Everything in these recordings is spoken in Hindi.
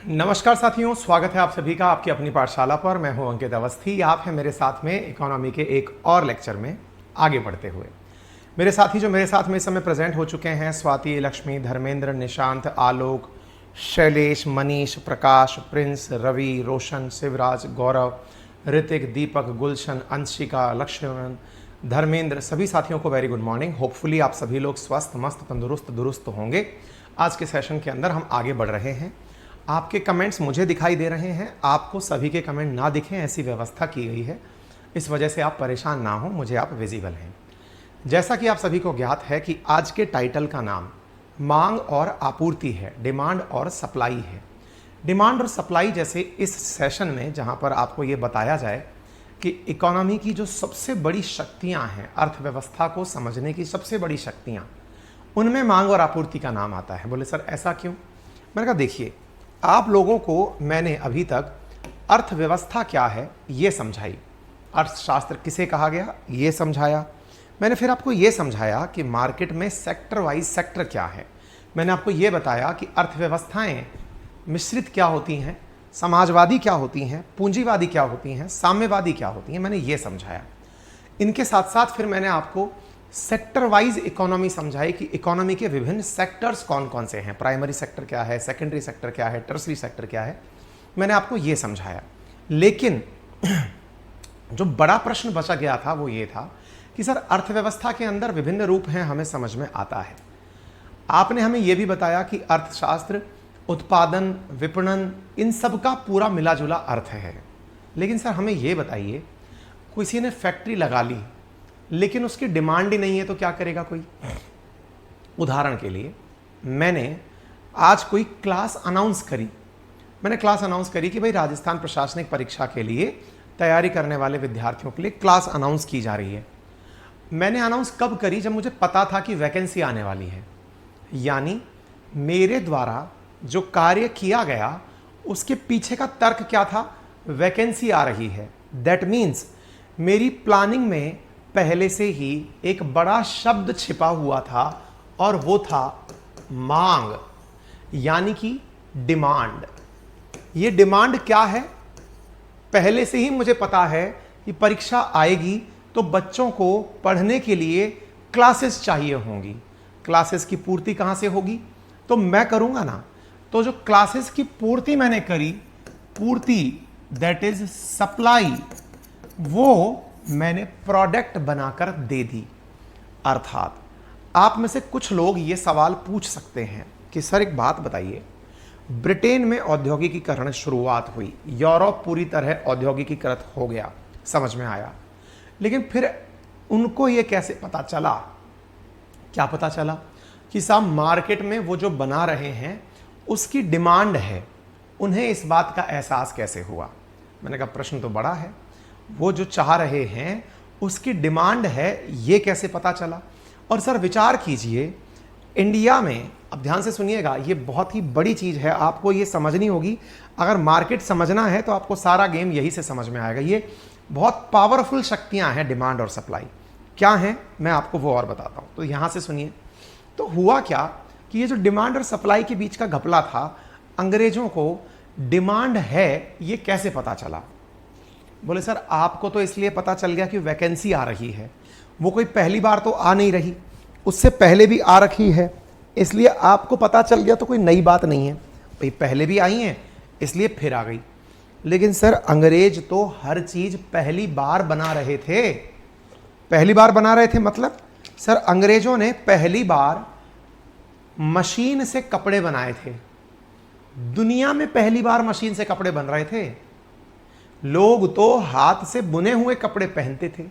नमस्कार साथियों, स्वागत है आप सभी का आपकी अपनी पाठशाला पर। मैं हूं अंकित अवस्थी। आप हैं मेरे साथ में इकोनॉमी के एक और लेक्चर में आगे बढ़ते हुए। मेरे साथी जो मेरे साथ में इस समय प्रेजेंट हो चुके हैं, स्वाति, लक्ष्मी, धर्मेंद्र, निशांत, आलोक, शैलेश, मनीष, प्रकाश, प्रिंस, रवि, रोशन, शिवराज, गौरव, ऋतिक, दीपक, गुलशन, अंशिका, लक्ष्मण, धर्मेंद्र, सभी साथियों को वेरी गुड मॉर्निंग। होपफुली आप सभी लोग स्वस्थ, मस्त, तंदुरुस्त, दुरुस्त होंगे। आज के सेशन के अंदर हम आगे बढ़ रहे हैं। आपके कमेंट्स मुझे दिखाई दे रहे हैं, आपको सभी के कमेंट ना दिखें ऐसी व्यवस्था की गई है। इस वजह से आप परेशान ना हो, मुझे आप विजिबल हैं। जैसा कि आप सभी को ज्ञात है कि आज के टाइटल का नाम मांग और आपूर्ति है, डिमांड और सप्लाई है। डिमांड और सप्लाई जैसे इस सेशन में जहां पर आपको ये बताया जाए कि इकोनॉमी की जो सबसे बड़ी शक्तियां हैं, अर्थव्यवस्था को समझने की सबसे बड़ी शक्तियां, उनमें मांग और आपूर्ति का नाम आता है। बोले सर ऐसा क्यों? मैंने कहा देखिए, आप लोगों को मैंने अभी तक अर्थव्यवस्था क्या है ये समझाई, अर्थशास्त्र किसे कहा गया ये समझाया। मैंने फिर आपको ये समझाया कि मार्केट में सेक्टर वाइज सेक्टर क्या है। मैंने आपको ये बताया कि अर्थव्यवस्थाएं मिश्रित क्या होती हैं, समाजवादी क्या होती हैं, पूंजीवादी क्या होती हैं, साम्यवादी क्या होती हैं। मैंने ये समझाया। इनके साथ साथ फिर मैंने आपको सेक्टर वाइज इकोनॉमी समझाई कि इकोनॉमी के विभिन्न सेक्टर्स कौन कौन से हैं, प्राइमरी सेक्टर क्या है, सेकेंडरी सेक्टर क्या है, टर्सरी सेक्टर क्या है। मैंने आपको ये समझाया। लेकिन जो बड़ा प्रश्न बचा गया था वो ये था कि सर अर्थव्यवस्था के अंदर विभिन्न रूप हैं, हमें समझ में आता है। आपने हमें यह भी बताया कि अर्थशास्त्र उत्पादन, विपणन, इन सब का पूरा मिला जुला अर्थ है। लेकिन सर हमें यह बताइए, किसी ने फैक्ट्री लगा ली लेकिन उसकी डिमांड ही नहीं है तो क्या करेगा कोई? उदाहरण के लिए मैंने आज कोई क्लास अनाउंस करी। मैंने क्लास अनाउंस करी कि भाई राजस्थान प्रशासनिक परीक्षा के लिए तैयारी करने वाले विद्यार्थियों के लिए क्लास अनाउंस की जा रही है। मैंने अनाउंस कब करी? जब मुझे पता था कि वैकेंसी आने वाली है। यानी मेरे द्वारा जो कार्य किया गया उसके पीछे का तर्क क्या था? वैकेंसी आ रही है। दैट मीन्स मेरी प्लानिंग में पहले से ही एक बड़ा शब्द छिपा हुआ था और वो था मांग, यानी कि डिमांड। ये डिमांड क्या है? पहले से ही मुझे पता है कि परीक्षा आएगी तो बच्चों को पढ़ने के लिए क्लासेस चाहिए होंगी। क्लासेस की पूर्ति कहां से होगी? तो मैं करूंगा ना। तो जो क्लासेस की पूर्ति मैंने करी, पूर्ति दैट इज सप्लाई, वो मैंने प्रोडक्ट बनाकर दे दी। अर्थात आप में से कुछ लोग ये सवाल पूछ सकते हैं कि सर एक बात बताइए, ब्रिटेन में औद्योगिकीकरण शुरुआत हुई, यूरोप पूरी तरह औद्योगिकीकृत हो गया, समझ में आया, लेकिन फिर उनको ये कैसे पता चला? क्या पता चला? कि साहब मार्केट में वो जो बना रहे हैं उसकी डिमांड है। उन्हें इस बात का एहसास कैसे हुआ? मैंने कहा प्रश्न तो बड़ा है। वो जो चाह रहे हैं उसकी डिमांड है, ये कैसे पता चला? और सर विचार कीजिए, इंडिया में, अब ध्यान से सुनिएगा, ये बहुत ही बड़ी चीज़ है, आपको ये समझनी होगी। अगर मार्केट समझना है तो आपको सारा गेम यही से समझ में आएगा। ये बहुत पावरफुल शक्तियां हैं डिमांड और सप्लाई। क्या हैं मैं आपको वो और बताता हूँ। तो यहाँ से सुनिए। तो हुआ क्या कि ये जो डिमांड और सप्लाई के बीच का घपला था, अंग्रेजों को डिमांड है ये कैसे पता चला? बोले सर आपको तो इसलिए पता चल गया कि वैकेंसी आ रही है। वो कोई पहली बार तो आ नहीं रही, उससे पहले भी आ रखी है, इसलिए आपको पता चल गया, तो कोई नई बात नहीं है। भाई पहले भी आई हैं इसलिए फिर आ गई। लेकिन सर अंग्रेज तो हर चीज पहली बार बना रहे थे। पहली बार बना रहे थे मतलब सर अंग्रेजों ने पहली बार मशीन से कपड़े बनाए थे। दुनिया में पहली बार मशीन से कपड़े बन रहे थे। लोग तो हाथ से बुने हुए कपड़े पहनते थे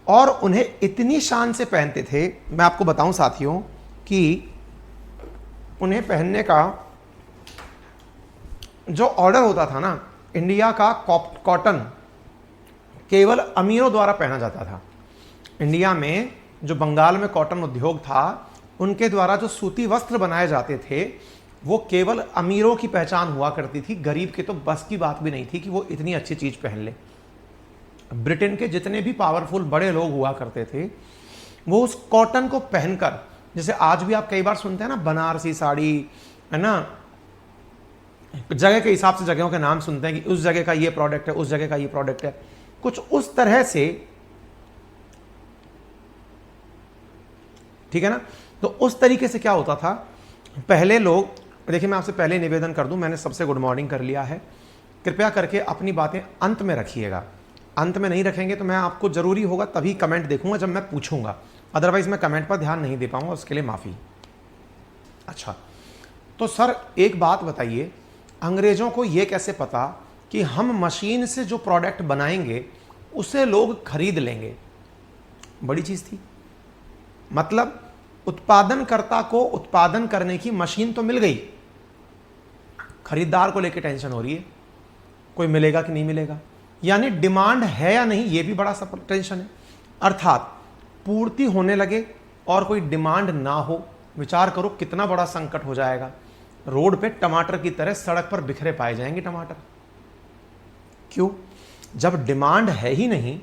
और उन्हें इतनी शान से पहनते थे, मैं आपको बताऊं साथियों, कि उन्हें पहनने का जो ऑर्डर होता था ना, इंडिया का कॉटन केवल अमीरों द्वारा पहना जाता था। इंडिया में जो बंगाल में कॉटन उद्योग था, उनके द्वारा जो सूती वस्त्र बनाए जाते थे वो केवल अमीरों की पहचान हुआ करती थी। गरीब के तो बस की बात भी नहीं थी कि वो इतनी अच्छी चीज पहन ले। ब्रिटेन के जितने भी पावरफुल बड़े लोग हुआ करते थे वो उस कॉटन को पहनकर, जैसे आज भी आप कई बार सुनते हैं ना बनारसी साड़ी, है ना, जगह के हिसाब से जगहों के नाम सुनते हैं कि उस जगह का ये प्रोडक्ट है, उस जगह का ये प्रोडक्ट है, कुछ उस तरह से, ठीक है ना। तो उस तरीके से क्या होता था, पहले लोग, देखिए मैं आपसे पहले निवेदन कर दूं, मैंने सबसे गुड मॉर्निंग कर लिया है, कृपया करके अपनी बातें अंत में रखिएगा। अंत में नहीं रखेंगे तो मैं आपको जरूरी होगा तभी कमेंट देखूंगा जब मैं पूछूंगा, अदरवाइज मैं कमेंट पर ध्यान नहीं दे पाऊंगा, उसके लिए माफी। अच्छा, तो सर एक बात बताइए, अंग्रेजों को यह कैसे पता कि हम मशीन से जो प्रोडक्ट बनाएंगे उसे लोग खरीद लेंगे? बड़ी चीज थी। मतलब उत्पादनकर्ता को उत्पादन करने की मशीन तो मिल गई, खरीदार को लेकर टेंशन हो रही है कोई मिलेगा कि नहीं मिलेगा, यानी डिमांड है या नहीं ये भी बड़ा टेंशन है। अर्थात पूर्ति होने लगे और कोई डिमांड ना हो, विचार करो कितना बड़ा संकट हो जाएगा। रोड पे टमाटर की तरह सड़क पर बिखरे पाए जाएंगे टमाटर। क्यों? जब डिमांड है ही नहीं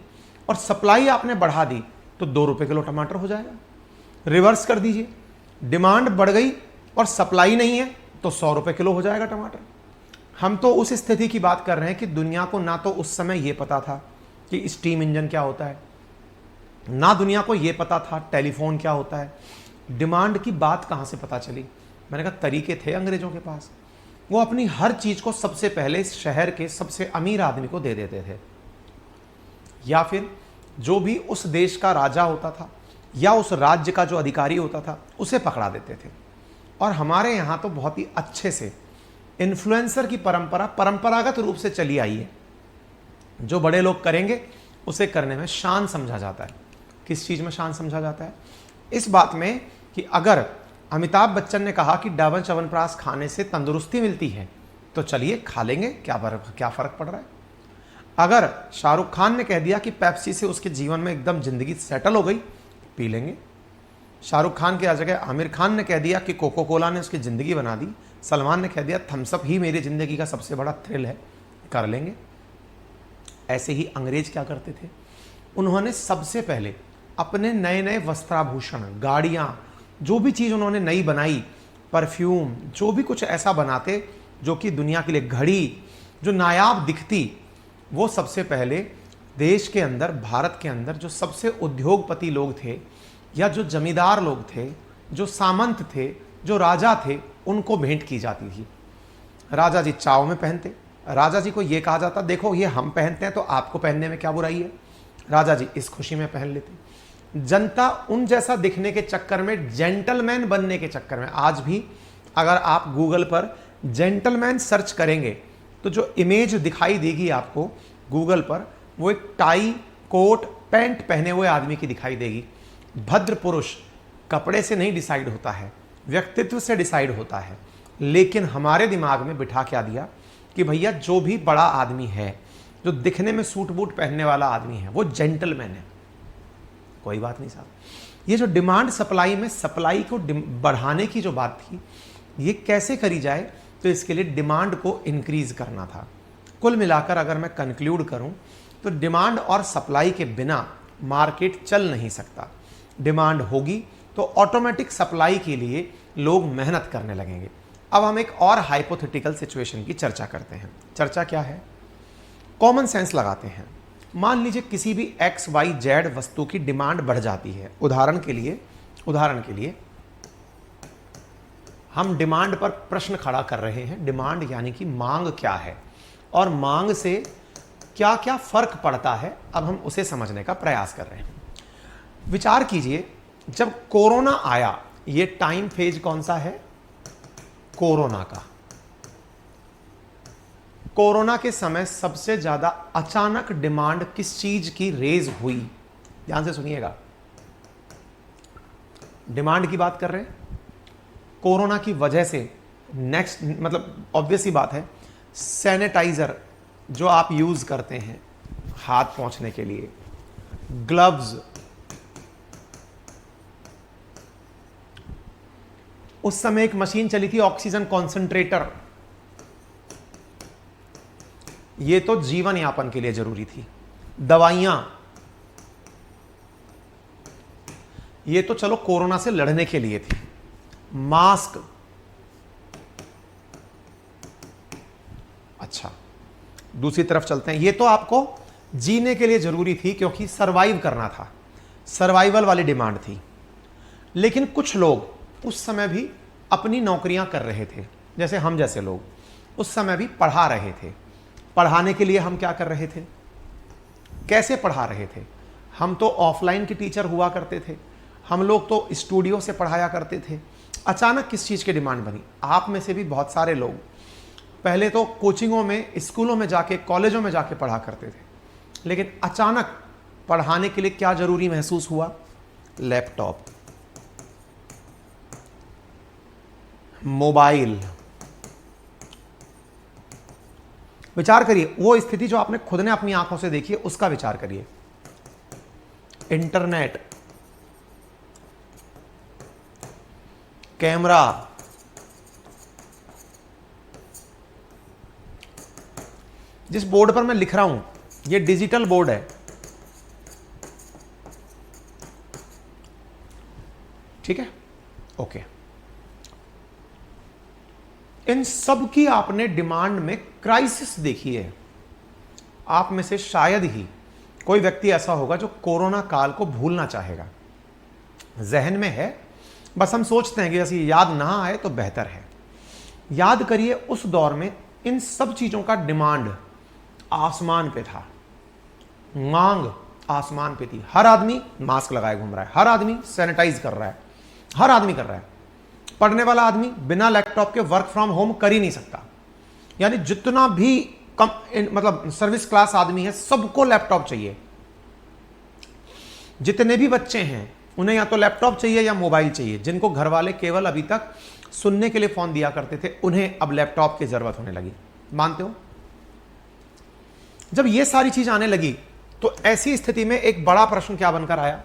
और सप्लाई आपने बढ़ा दी तो 2 रुपए किलो टमाटर हो जाएगा। रिवर्स कर दीजिए, डिमांड बढ़ गई और सप्लाई नहीं है तो 100 रुपए किलो हो जाएगा टमाटर। हम तो उस स्थिति की बात कर रहे हैं कि दुनिया को ना तो उस समय यह पता था कि स्टीम इंजन क्या होता है, ना दुनिया को यह पता था टेलीफोन क्या होता है। डिमांड की बात कहां से पता चली? मैंने कहा तरीके थे अंग्रेजों के पास, वो अपनी हर चीज को सबसे पहले शहर के सबसे अमीर आदमी को दे देते थे, या फिर जो भी उस देश का राजा होता था या उस राज्य का जो अधिकारी होता था उसे पकड़ा देते थे। और हमारे यहां तो बहुत ही अच्छे से इन्फ्लुएंसर की परंपरा परंपरागत रूप से चली आई है। जो बड़े लोग करेंगे उसे करने में शान समझा जाता है। किस चीज में शान समझा जाता है? इस बात में कि अगर अमिताभ बच्चन ने कहा कि डाबर च्यवनप्राश खाने से तंदुरुस्ती मिलती है तो चलिए खा लेंगे, क्या फर्क पड़ रहा है। अगर शाहरुख खान ने कह दिया कि पेप्सी से उसके जीवन में एकदम जिंदगी सेटल हो गई, पी लेंगे। शाहरुख खान की जगह आमिर खान ने कह दिया कि कोको कोला ने उसकी ज़िंदगी बना दी, सलमान ने कह दिया थम्सअप ही मेरी ज़िंदगी का सबसे बड़ा थ्रिल है, कर लेंगे। ऐसे ही अंग्रेज क्या करते थे, उन्होंने सबसे पहले अपने नए नए वस्त्राभूषण, गाड़ियाँ, जो भी चीज़ उन्होंने नई बनाई, परफ्यूम, जो भी कुछ ऐसा बनाते जो कि दुनिया के लिए, घड़ी जो नायाब दिखती, वो सबसे पहले देश के अंदर, भारत के अंदर जो सबसे उद्योगपति लोग थे या जो जमींदार लोग थे, जो सामंत थे, जो राजा थे, उनको भेंट की जाती थी। राजा जी चाव में पहनते, राजा जी को यह कहा जाता देखो ये हम पहनते हैं तो आपको पहनने में क्या बुराई है, राजा जी इस खुशी में पहन लेते। जनता उन जैसा दिखने के चक्कर में, जेंटलमैन बनने के चक्कर में, आज भी अगर आप गूगल पर जेंटलमैन सर्च करेंगे तो जो इमेज दिखाई देगी आपको गूगल पर, वो एक टाई, कोट, पैंट पहने हुए आदमी की दिखाई देगी। भद्र पुरुष कपड़े से नहीं डिसाइड होता है, व्यक्तित्व से डिसाइड होता है। लेकिन हमारे दिमाग में बिठा क्या दिया कि भैया जो भी बड़ा आदमी है, जो दिखने में सूट बूट पहनने वाला आदमी है, वो जेंटलमैन है। कोई बात नहीं साहब। ये जो डिमांड सप्लाई में सप्लाई को बढ़ाने की जो बात थी, ये कैसे करी जाए, तो इसके लिए डिमांड को इंक्रीज करना था। कुल मिलाकर अगर मैं कंक्लूड करूं तो डिमांड और सप्लाई के बिना मार्केट चल नहीं सकता। डिमांड होगी तो ऑटोमेटिक सप्लाई के लिए लोग मेहनत करने लगेंगे। अब हम एक और हाइपोथेटिकल सिचुएशन की चर्चा करते हैं। चर्चा क्या है? कॉमन सेंस लगाते हैं। मान लीजिए किसी भी XYZ वस्तु की डिमांड बढ़ जाती है। उदाहरण के लिए हम डिमांड पर प्रश्न खड़ा कर रहे हैं। डिमांड यानी कि मांग क्या है और मांग से क्या क्या फर्क पड़ता है, अब हम उसे समझने का प्रयास कर रहे हैं। विचार कीजिए, जब कोरोना आया, ये टाइम फेज कौन सा है? कोरोना का। कोरोना के समय सबसे ज्यादा अचानक डिमांड किस चीज की रेज हुई? ध्यान से सुनिएगा, डिमांड की बात कर रहे हैं। कोरोना की वजह से नेक्स्ट, मतलब ऑब्वियस ही बात है, सैनिटाइजर जो आप यूज करते हैं हाथ पोंछने के लिए, ग्लव्स, उस समय एक मशीन चली थी ऑक्सीजन कॉन्सेंट्रेटर, ये तो जीवन यापन के लिए जरूरी थी। दवाइयां, ये तो चलो कोरोना से लड़ने के लिए थी। मास्क, अच्छा, दूसरी तरफ चलते हैं। ये तो आपको जीने के लिए जरूरी थी क्योंकि सरवाइव करना था, सर्वाइवल वाली डिमांड थी। लेकिन कुछ लोग उस समय भी अपनी नौकरियां कर रहे थे, जैसे हम जैसे लोग उस समय भी पढ़ा रहे थे। पढ़ाने के लिए हम क्या कर रहे थे, कैसे पढ़ा रहे थे? हम तो ऑफलाइन के टीचर हुआ करते थे, हम लोग तो स्टूडियो से पढ़ाया करते थे। अचानक किस चीज़ की डिमांड बनी? आप में से भी बहुत सारे लोग पहले तो कोचिंगों में, स्कूलों में जाके, कॉलेजों में जाके पढ़ा करते थे, लेकिन अचानक पढ़ाने के लिए क्या जरूरी महसूस हुआ? Laptop, mobile. विचार करिए, वो स्थिति जो आपने खुद ने अपनी आंखों से देखी है उसका विचार करिए। इंटरनेट, कैमरा, जिस बोर्ड पर मैं लिख रहा हूं ये डिजिटल बोर्ड है, ठीक है, ओके। इन सब की आपने डिमांड में क्राइसिस देखी है। आप में से शायद ही कोई व्यक्ति ऐसा होगा जो कोरोना काल को भूलना चाहेगा। जहन में है, बस हम सोचते हैं कि ऐसी याद ना आए तो बेहतर है। याद करिए, उस दौर में इन सब चीजों का डिमांड आसमान पे था, मांग आसमान पे थी। हर आदमी मास्क लगाए घूम रहा है, हर आदमी सैनिटाइज कर रहा है, हर आदमी कर रहा है। पढ़ने वाला आदमी बिना लैपटॉप के वर्क फ्रॉम होम कर ही नहीं सकता। यानी जितना भी कम मतलब सर्विस क्लास आदमी है, सबको लैपटॉप चाहिए। जितने भी बच्चे हैं उन्हें या तो लैपटॉप चाहिए या मोबाइल चाहिए। जिनको घर वाले केवल अभी तक सुनने के लिए फोन दिया करते थे, उन्हें अब लैपटॉप की जरूरत होने लगी। मानते हो? जब ये सारी चीज आने लगी तो ऐसी स्थिति में एक बड़ा प्रश्न क्या बनकर आया?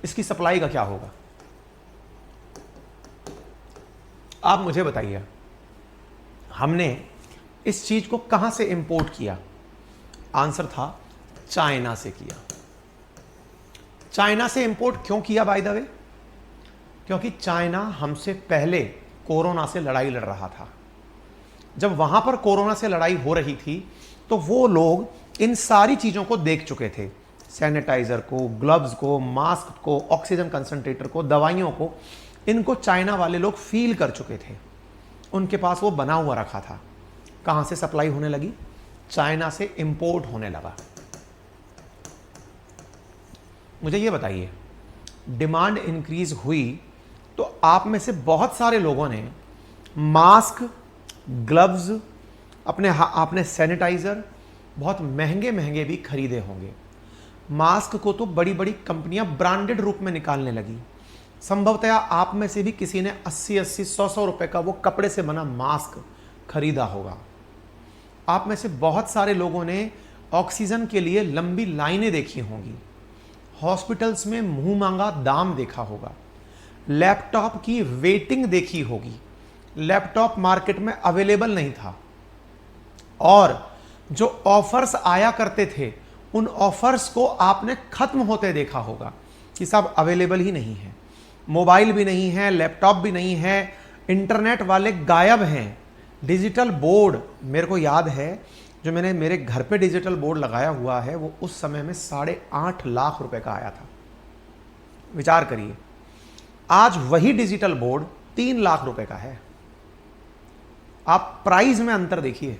इसकी सप्लाई का क्या होगा? आप मुझे बताइए, हमने इस चीज को कहां से इंपोर्ट किया? आंसर था चाइना से किया। चाइना से इंपोर्ट क्यों किया बाय द वे? क्योंकि चाइना हमसे पहले कोरोना से लड़ाई लड़ रहा था। जब वहां पर कोरोना से लड़ाई हो रही थी तो वो लोग इन सारी चीजों को देख चुके थे, सैनिटाइजर को, ग्लव्स को, मास्क को, ऑक्सीजन कंसंट्रेटर को, दवाइयों को। इनको चाइना वाले लोग फील कर चुके थे, उनके पास वो बना हुआ रखा था। कहां से सप्लाई होने लगी? चाइना से इंपोर्ट होने लगा। मुझे ये बताइए, डिमांड इंक्रीज हुई तो आप में से बहुत सारे लोगों ने मास्क, ग्लव्स, आपने सैनिटाइजर बहुत महंगे महंगे भी खरीदे होंगे। मास्क को तो बड़ी बड़ी कंपनियां ब्रांडेड रूप में निकालने लगी। संभवतया आप में से भी किसी ने 80-80, 100-100 रुपए का वो कपड़े से बना मास्क खरीदा होगा। आप में से बहुत सारे लोगों ने ऑक्सीजन के लिए लंबी लाइनें देखी होंगी, हॉस्पिटल्स में मुंह मांगा दाम देखा होगा, लैपटॉप की वेटिंग देखी होगी। लैपटॉप मार्केट में अवेलेबल नहीं था और जो ऑफर्स आया करते थे उन ऑफर्स को आपने खत्म होते देखा होगा कि सब अवेलेबल ही नहीं है। मोबाइल भी नहीं है, लैपटॉप भी नहीं है, इंटरनेट वाले गायब हैं। डिजिटल बोर्ड, मेरे को याद है जो मैंने मेरे घर पे डिजिटल बोर्ड लगाया हुआ है वो उस समय में 8.5 लाख रुपए का आया था। विचार करिए, आज वही डिजिटल बोर्ड 3 लाख रुपए का है। आप प्राइस में अंतर देखिए।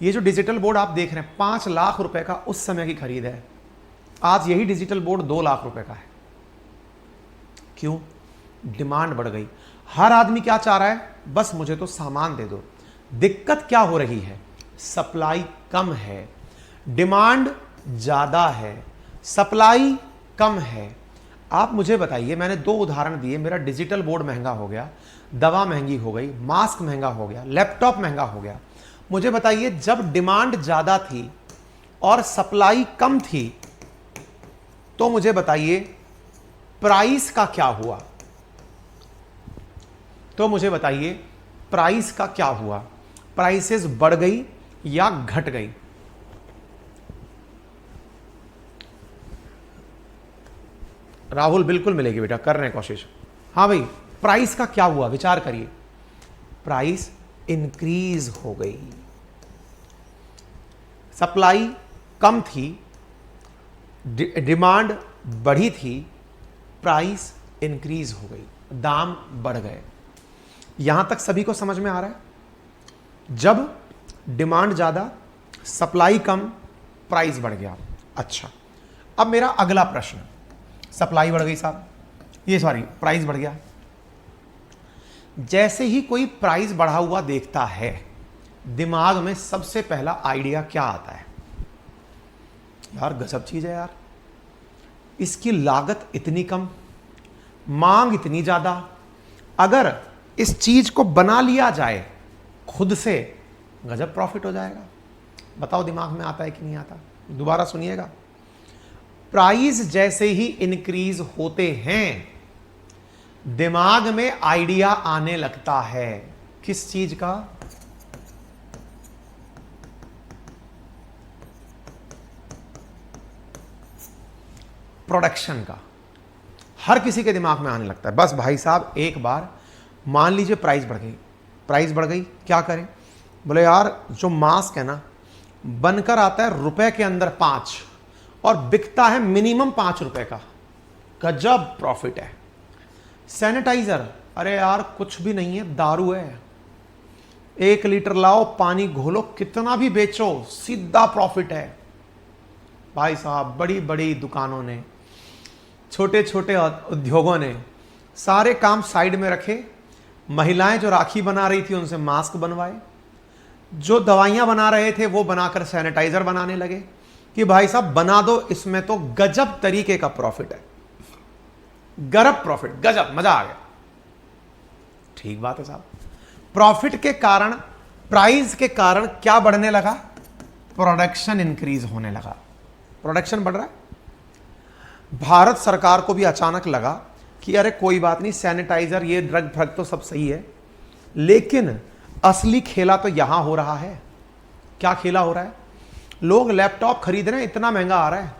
ये जो डिजिटल बोर्ड आप देख रहे हैं 5 लाख रुपए का उस समय की खरीद है, आज यही डिजिटल बोर्ड 2 लाख रुपए का है। क्यों? डिमांड बढ़ गई। हर आदमी क्या चाह रहा है? बस मुझे तो सामान दे दो। दिक्कत क्या हो रही है? सप्लाई कम है, डिमांड ज्यादा है, सप्लाई कम है। आप मुझे बताइए, मैंने 2 उदाहरण दिए। मेरा डिजिटल बोर्ड महंगा हो गया, दवा महंगी हो गई, मास्क महंगा हो गया, लैपटॉप महंगा हो गया। मुझे बताइए, जब डिमांड ज्यादा थी और सप्लाई कम थी तो मुझे बताइए प्राइस का क्या हुआ? तो मुझे बताइए प्राइस का क्या हुआ? प्राइसेस बढ़ गई या घट गई? राहुल बिल्कुल मिलेगी बेटा, कर रहे हैं कोशिश। हाँ भाई, प्राइस का क्या हुआ? विचार करिए। प्राइस इंक्रीज हो गई। सप्लाई कम थी, डिमांड बढ़ी थी, प्राइस इंक्रीज हो गई, दाम बढ़ गए। यहां तक सभी को समझ में आ रहा है? जब डिमांड ज्यादा, सप्लाई कम, प्राइस बढ़ गया। अच्छा, अब मेरा अगला प्रश्न, सप्लाई बढ़ गई साहब, ये सॉरी प्राइस बढ़ गया। जैसे ही कोई प्राइस बढ़ा हुआ देखता है, दिमाग में सबसे पहला आइडिया क्या आता है? यार गजब चीज है यार, इसकी लागत इतनी कम, मांग इतनी ज्यादा, अगर इस चीज को बना लिया जाए खुद से, गजब प्रॉफिट हो जाएगा। बताओ दिमाग में आता है कि नहीं आता? दोबारा सुनिएगा। प्राइस जैसे ही इंक्रीज होते हैं, दिमाग में आइडिया आने लगता है। किस चीज का? प्रोडक्शन का। हर किसी के दिमाग में आने लगता है, बस भाई साहब एक बार मान लीजिए प्राइस बढ़ गई, प्राइस बढ़ गई, क्या करें? बोले यार जो मास्क है ना, बनकर आता है रुपए के अंदर 5 और बिकता है मिनिमम 5 रुपए का, गजब प्रॉफिट है। सैनिटाइजर, अरे यार कुछ भी नहीं है, दारू है, 1 लीटर लाओ, पानी घोलो, कितना भी बेचो, सीधा प्रॉफिट है। भाई साहब बड़ी बड़ी दुकानों ने, छोटे छोटे उद्योगों ने सारे काम साइड में रखे। महिलाएं जो राखी बना रही थी उनसे मास्क बनवाए, जो दवाइयां बना रहे थे वो बनाकर सैनिटाइजर बनाने लगे कि भाई साहब बना दो, इसमें तो गजब तरीके का प्रॉफिट है, गजब प्रॉफिट, गजब, मजा आ गया। ठीक बात है साहब। प्रॉफिट के कारण, प्राइस के कारण क्या बढ़ने लगा? प्रोडक्शन इंक्रीज होने लगा, प्रोडक्शन बढ़ रहा है। भारत सरकार को भी अचानक लगा कि अरे कोई बात नहीं, सैनिटाइजर, ये ड्रग फ्रग तो सब सही है, लेकिन असली खेला तो यहां हो रहा है। क्या खेला हो रहा है? लोग लैपटॉप खरीद रहे हैं, इतना महंगा आ रहा है,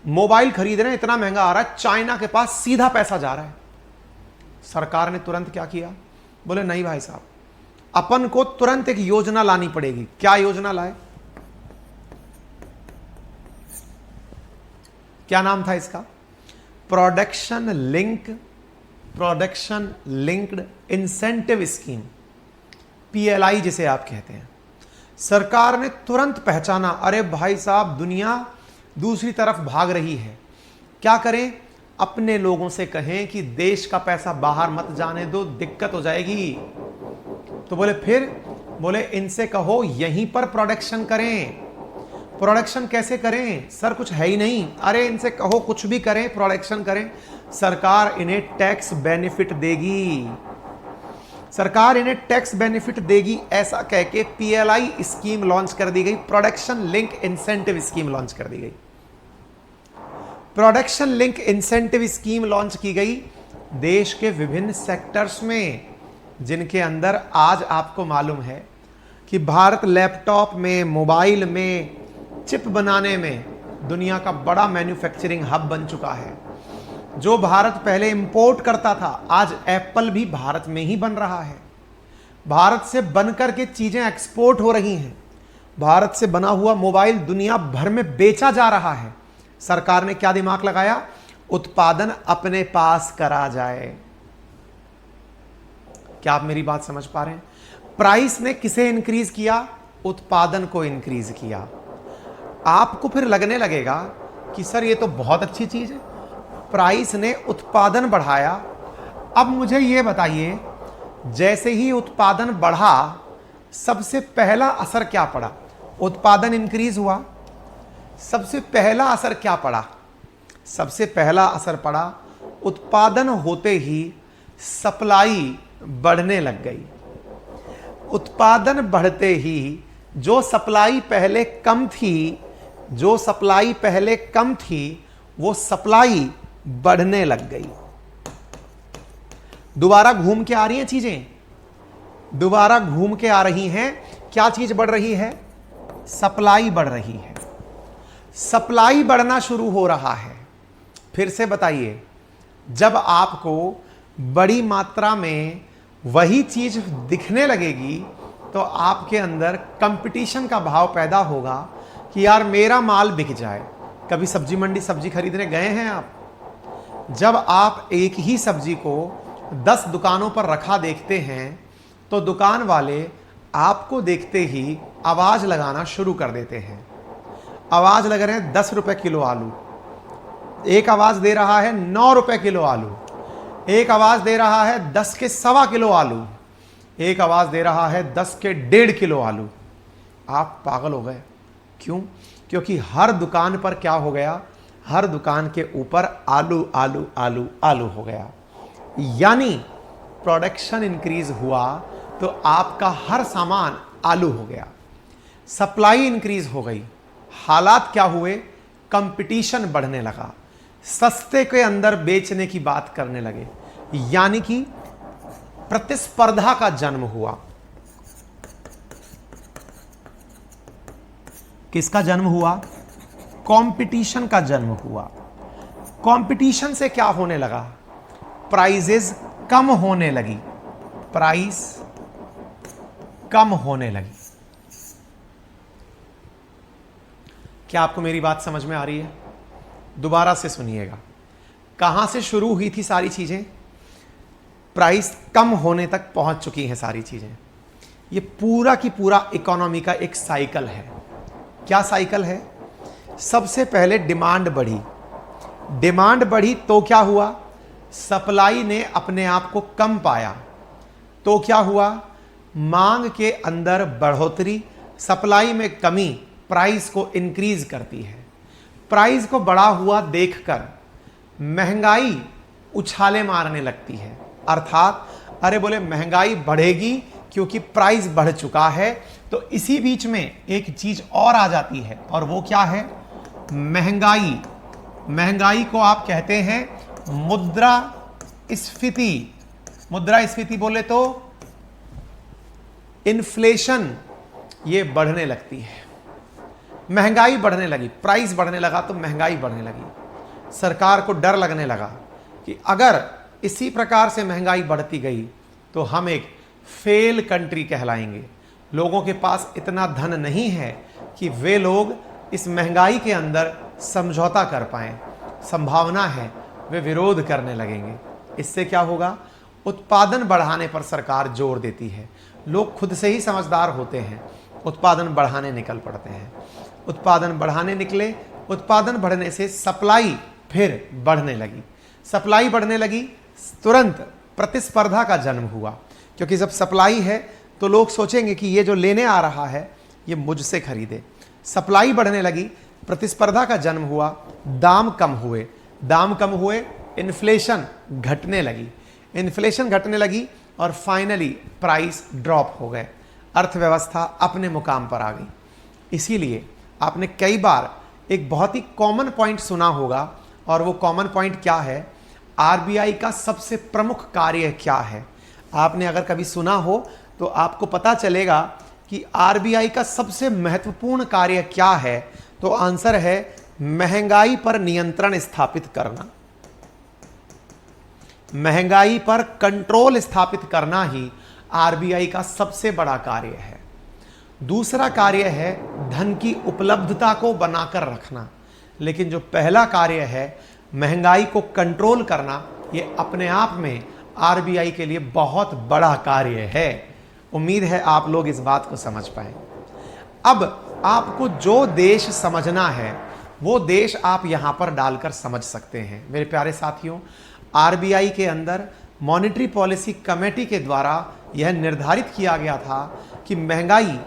मोबाइल खरीद रहे हैं, इतना महंगा आ रहा है, चाइना के पास सीधा पैसा जा रहा है। सरकार ने तुरंत क्या किया? बोले नहीं भाई साहब, अपन को तुरंत एक योजना लानी पड़ेगी। क्या योजना लाए? क्या नाम था इसका? Production linked incentive scheme, PLI जिसे आप कहते हैं। सरकार ने तुरंत पहचाना, अरे भाई साहब दुनिया दूसरी तरफ भाग रही है, क्या करें? अपने लोगों से कहें कि देश का पैसा बाहर मत जाने दो, दिक्कत हो जाएगी। तो बोले फिर? बोले इनसे कहो यहीं पर प्रोडक्शन करें। प्रोडक्शन कैसे करें सर? कुछ है ही नहीं। अरे इनसे कहो कुछ भी करें, प्रोडक्शन करें, सरकार इन्हें टैक्स बेनिफिट देगी, सरकार इन्हें टैक्स बेनिफिट देगी। ऐसा कह के PLI स्कीम लॉन्च कर दी गई, production link incentive scheme launch कर दी गई। Production link incentive scheme launch की गई देश के विभिन्न सेक्टर्स में, जिनके अंदर आज आपको मालूम है कि भारत लैपटॉप में, मोबाइल में, चिप बनाने में दुनिया का बड़ा मैन्युफैक्चरिंग हब बन चुका है। जो भारत पहले इंपोर्ट करता था, आज एप्पल भी भारत में ही बन रहा है। भारत से बनकर के चीजें एक्सपोर्ट हो रही हैं। भारत से बना हुआ मोबाइल दुनिया भर में बेचा जा रहा है। सरकार ने क्या दिमाग लगाया? उत्पादन अपने पास करा जाए। क्या आप मेरी बात समझ पा रहे हैं? प्राइस ने किसे इंक्रीज किया? उत्पादन को इंक्रीज किया। आपको फिर लगने लगेगा कि सर ये तो बहुत अच्छी चीज है, प्राइस ने उत्पादन बढ़ाया। अब मुझे ये बताइए, जैसे ही उत्पादन बढ़ा, सबसे पहला असर क्या पड़ा? उत्पादन इंक्रीज हुआ, सबसे पहला असर क्या पड़ा? सबसे पहला असर पड़ा, उत्पादन होते ही सप्लाई बढ़ने लग गई। उत्पादन बढ़ते ही जो सप्लाई पहले कम थी, वो सप्लाई बढ़ने लग गई। दोबारा घूम के आ रही हैं चीजें, दोबारा घूम के आ रही हैं। क्या चीज बढ़ रही है? सप्लाई बढ़ रही है। सप्लाई बढ़ना शुरू हो रहा है। फिर से बताइए, जब आपको बड़ी मात्रा में वही चीज दिखने लगेगी तो आपके अंदर कंपटीशन का भाव पैदा होगा कि यार मेरा माल बिक जाए। कभी सब्जी मंडी सब्जी खरीदने गए हैं आप? जब आप एक ही सब्जी को 10 दुकानों पर रखा देखते हैं तो दुकान वाले आपको देखते ही आवाज लगाना शुरू कर देते हैं। आवाज लग रहे हैं 10 रुपए किलो आलू, एक आवाज दे रहा है 9 रुपए किलो आलू, एक आवाज दे रहा है 10 के सवा किलो आलू, एक आवाज दे रहा है 10 के 1.5 किलो आलू। आप पागल हो गए। क्यों? क्योंकि हर दुकान पर क्या हो गया? हर दुकान के ऊपर आलू आलू आलू आलू हो गया। यानी प्रोडक्शन इंक्रीज हुआ तो आपका हर सामान आलू हो गया। सप्लाई इंक्रीज हो गई, हालात क्या हुए? कंपटीशन बढ़ने लगा, सस्ते के अंदर बेचने की बात करने लगे, यानी कि प्रतिस्पर्धा का जन्म हुआ। किसका जन्म हुआ? कंपटीशन का जन्म हुआ। कंपटीशन से क्या होने लगा? प्राइजेस कम होने लगी, प्राइस कम होने लगी। क्या आपको मेरी बात समझ में आ रही है? दोबारा से सुनिएगा। कहां से शुरू हुई थी सारी चीजें? प्राइस कम होने तक पहुंच चुकी हैं सारी चीजें। ये पूरा की पूरा इकोनॉमी का एक साइकिल है। क्या साइकिल है? सबसे पहले डिमांड बढ़ी, डिमांड बढ़ी तो क्या हुआ? सप्लाई ने अपने आप को कम पाया तो क्या हुआ? मांग के अंदर बढ़ोतरी, सप्लाई में कमी प्राइस को इंक्रीज करती है। प्राइस को बढ़ा हुआ देखकर महंगाई उछाले मारने लगती है। अर्थात अरे बोले महंगाई बढ़ेगी क्योंकि प्राइस बढ़ चुका है। तो इसी बीच में एक चीज और आ जाती है और वो क्या है? महंगाई। महंगाई को आप कहते हैं मुद्रास्फीति। मुद्रास्फीति बोले तो इन्फ्लेशन। ये बढ़ने लगती है, महंगाई बढ़ने लगी, प्राइस बढ़ने लगा तो महंगाई बढ़ने लगी। सरकार को डर लगने लगा कि अगर इसी प्रकार से महंगाई बढ़ती गई तो हम एक फेल कंट्री कहलाएंगे। लोगों के पास इतना धन नहीं है कि वे लोग इस महंगाई के अंदर समझौता कर पाएं। संभावना है वे विरोध करने लगेंगे। इससे क्या होगा? उत्पादन बढ़ाने पर सरकार जोर देती है। लोग खुद से ही समझदार होते हैं, उत्पादन बढ़ाने निकल पड़ते हैं। उत्पादन बढ़ाने निकले, उत्पादन बढ़ने से सप्लाई फिर बढ़ने लगी। सप्लाई बढ़ने लगी, तुरंत प्रतिस्पर्धा का जन्म हुआ। क्योंकि जब सप्लाई है तो लोग सोचेंगे कि ये जो लेने आ रहा है ये मुझसे खरीदे। सप्लाई बढ़ने लगी, प्रतिस्पर्धा का जन्म हुआ, दाम कम हुए, दाम कम हुए, इन्फ्लेशन घटने लगी, इन्फ्लेशन घटने लगी और फाइनली प्राइस ड्रॉप हो गए। अर्थव्यवस्था अपने मुकाम पर आ गई। इसीलिए आपने कई बार एक बहुत ही कॉमन पॉइंट सुना होगा और वो कॉमन पॉइंट क्या है? आरबीआई का सबसे प्रमुख कार्य क्या है? आपने अगर कभी सुना हो तो आपको पता चलेगा कि आरबीआई का सबसे महत्वपूर्ण कार्य क्या है। तो आंसर है महंगाई पर नियंत्रण स्थापित करना। महंगाई पर कंट्रोल स्थापित करना ही आरबीआई का सबसे बड़ा कार्य है। दूसरा कार्य है धन की उपलब्धता को बनाकर रखना। लेकिन जो पहला कार्य है महंगाई को कंट्रोल करना, ये अपने आप में आरबीआई के लिए बहुत बड़ा कार्य है। उम्मीद है आप लोग इस बात को समझ पाए। अब आपको जो देश समझना है वो देश आप यहां पर डालकर समझ सकते हैं। मेरे प्यारे साथियों, आरबीआई के अंदर मॉनेटरी पॉलिसी कमेटी के द्वारा यह निर्धारित किया गया था कि महंगाई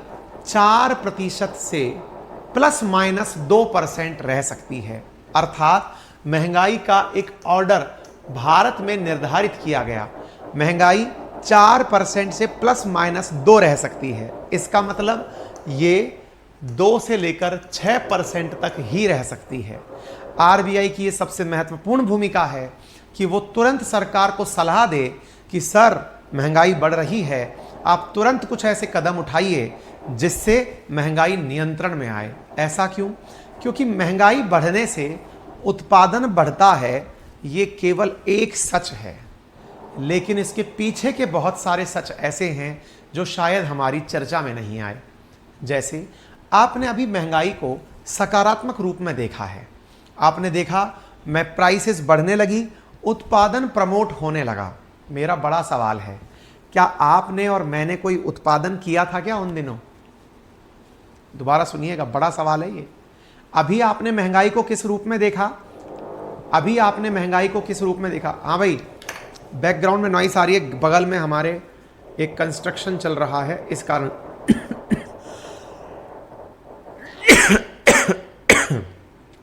4% से ±2% रह सकती है। अर्थात महंगाई का एक ऑर्डर भारत में निर्धारित किया गया। महंगाई 4% से ±2 रह सकती है। इसका मतलब ये 2 से लेकर 6% तक ही रह सकती है। आरबीआई की ये सबसे महत्वपूर्ण भूमिका है कि वो तुरंत सरकार को सलाह दे कि सर महंगाई बढ़ रही है, आप तुरंत कुछ ऐसे कदम उठाइए जिससे महंगाई नियंत्रण में आए। ऐसा क्यों? क्योंकि महंगाई बढ़ने से उत्पादन बढ़ता है, ये केवल एक सच है। लेकिन इसके पीछे के बहुत सारे सच ऐसे हैं जो शायद हमारी चर्चा में नहीं आए। जैसे आपने अभी महंगाई को सकारात्मक रूप में देखा है। आपने देखा मैं प्राइसेस बढ़ने लगी, उत्पादन प्रमोट होने लगा। मेरा बड़ा सवाल है, क्या आपने और मैंने कोई उत्पादन किया था क्या उन दिनों? दोबारा सुनिएगा, बड़ा सवाल है ये। अभी आपने महंगाई को किस रूप में देखा? अभी आपने महंगाई को किस रूप में देखा? हाँ भाई, बैकग्राउंड में नॉइस आ रही है, बगल में हमारे एक कंस्ट्रक्शन चल रहा है, इस कारण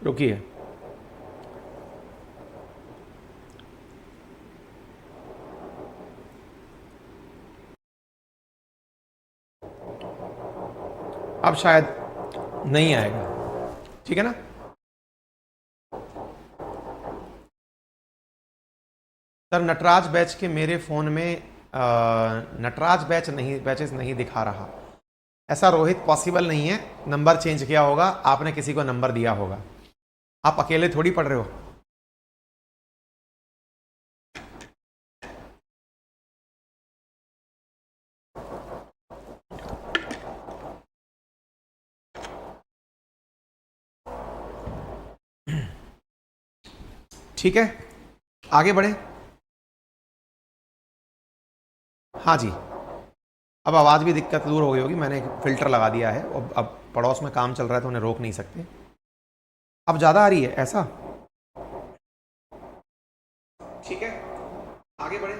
रुकिए। अब शायद नहीं आएगा, ठीक है ना? सर नटराज बैच के मेरे फ़ोन में नटराज बैचेस नहीं दिखा रहा। ऐसा रोहित पॉसिबल नहीं है, नंबर चेंज किया होगा, आपने किसी को नंबर दिया होगा। आप अकेले थोड़ी पढ़ रहे हो। ठीक है, आगे बढ़े। हाँ जी, अब आवाज़ भी दिक्कत दूर हो गई होगी, मैंने एक फ़िल्टर लगा दिया है। अब पड़ोस में काम चल रहा है तो उन्हें रोक नहीं सकते। अब ज़्यादा आ रही है ऐसा? ठीक है, आगे बढ़े।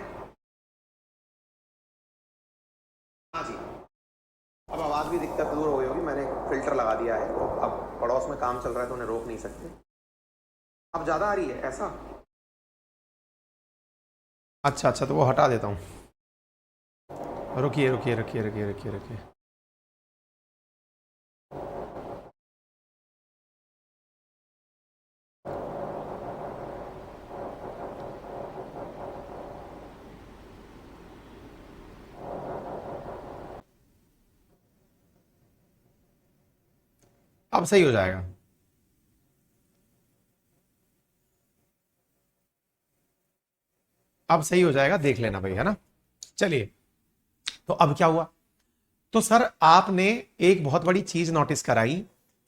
हाँ जी, अब आवाज़ भी दिक्कत दूर हो गई होगी, मैंने एक फ़िल्टर लगा दिया है। अब पड़ोस में काम चल रहा है तो उन्हें रोक नहीं सकते। अब ज़्यादा आ रही है ऐसा? अच्छा अच्छा, तो वो हटा देता हूँ। रुकिए रुकिए रुकिए रुकिए रुकिए रुकिए। अब सही हो जाएगा। अब सही हो जाएगा, देख लेना भाई, है ना? चलिए, तो अब क्या हुआ? तो सर आपने एक बहुत बड़ी चीज नोटिस कराई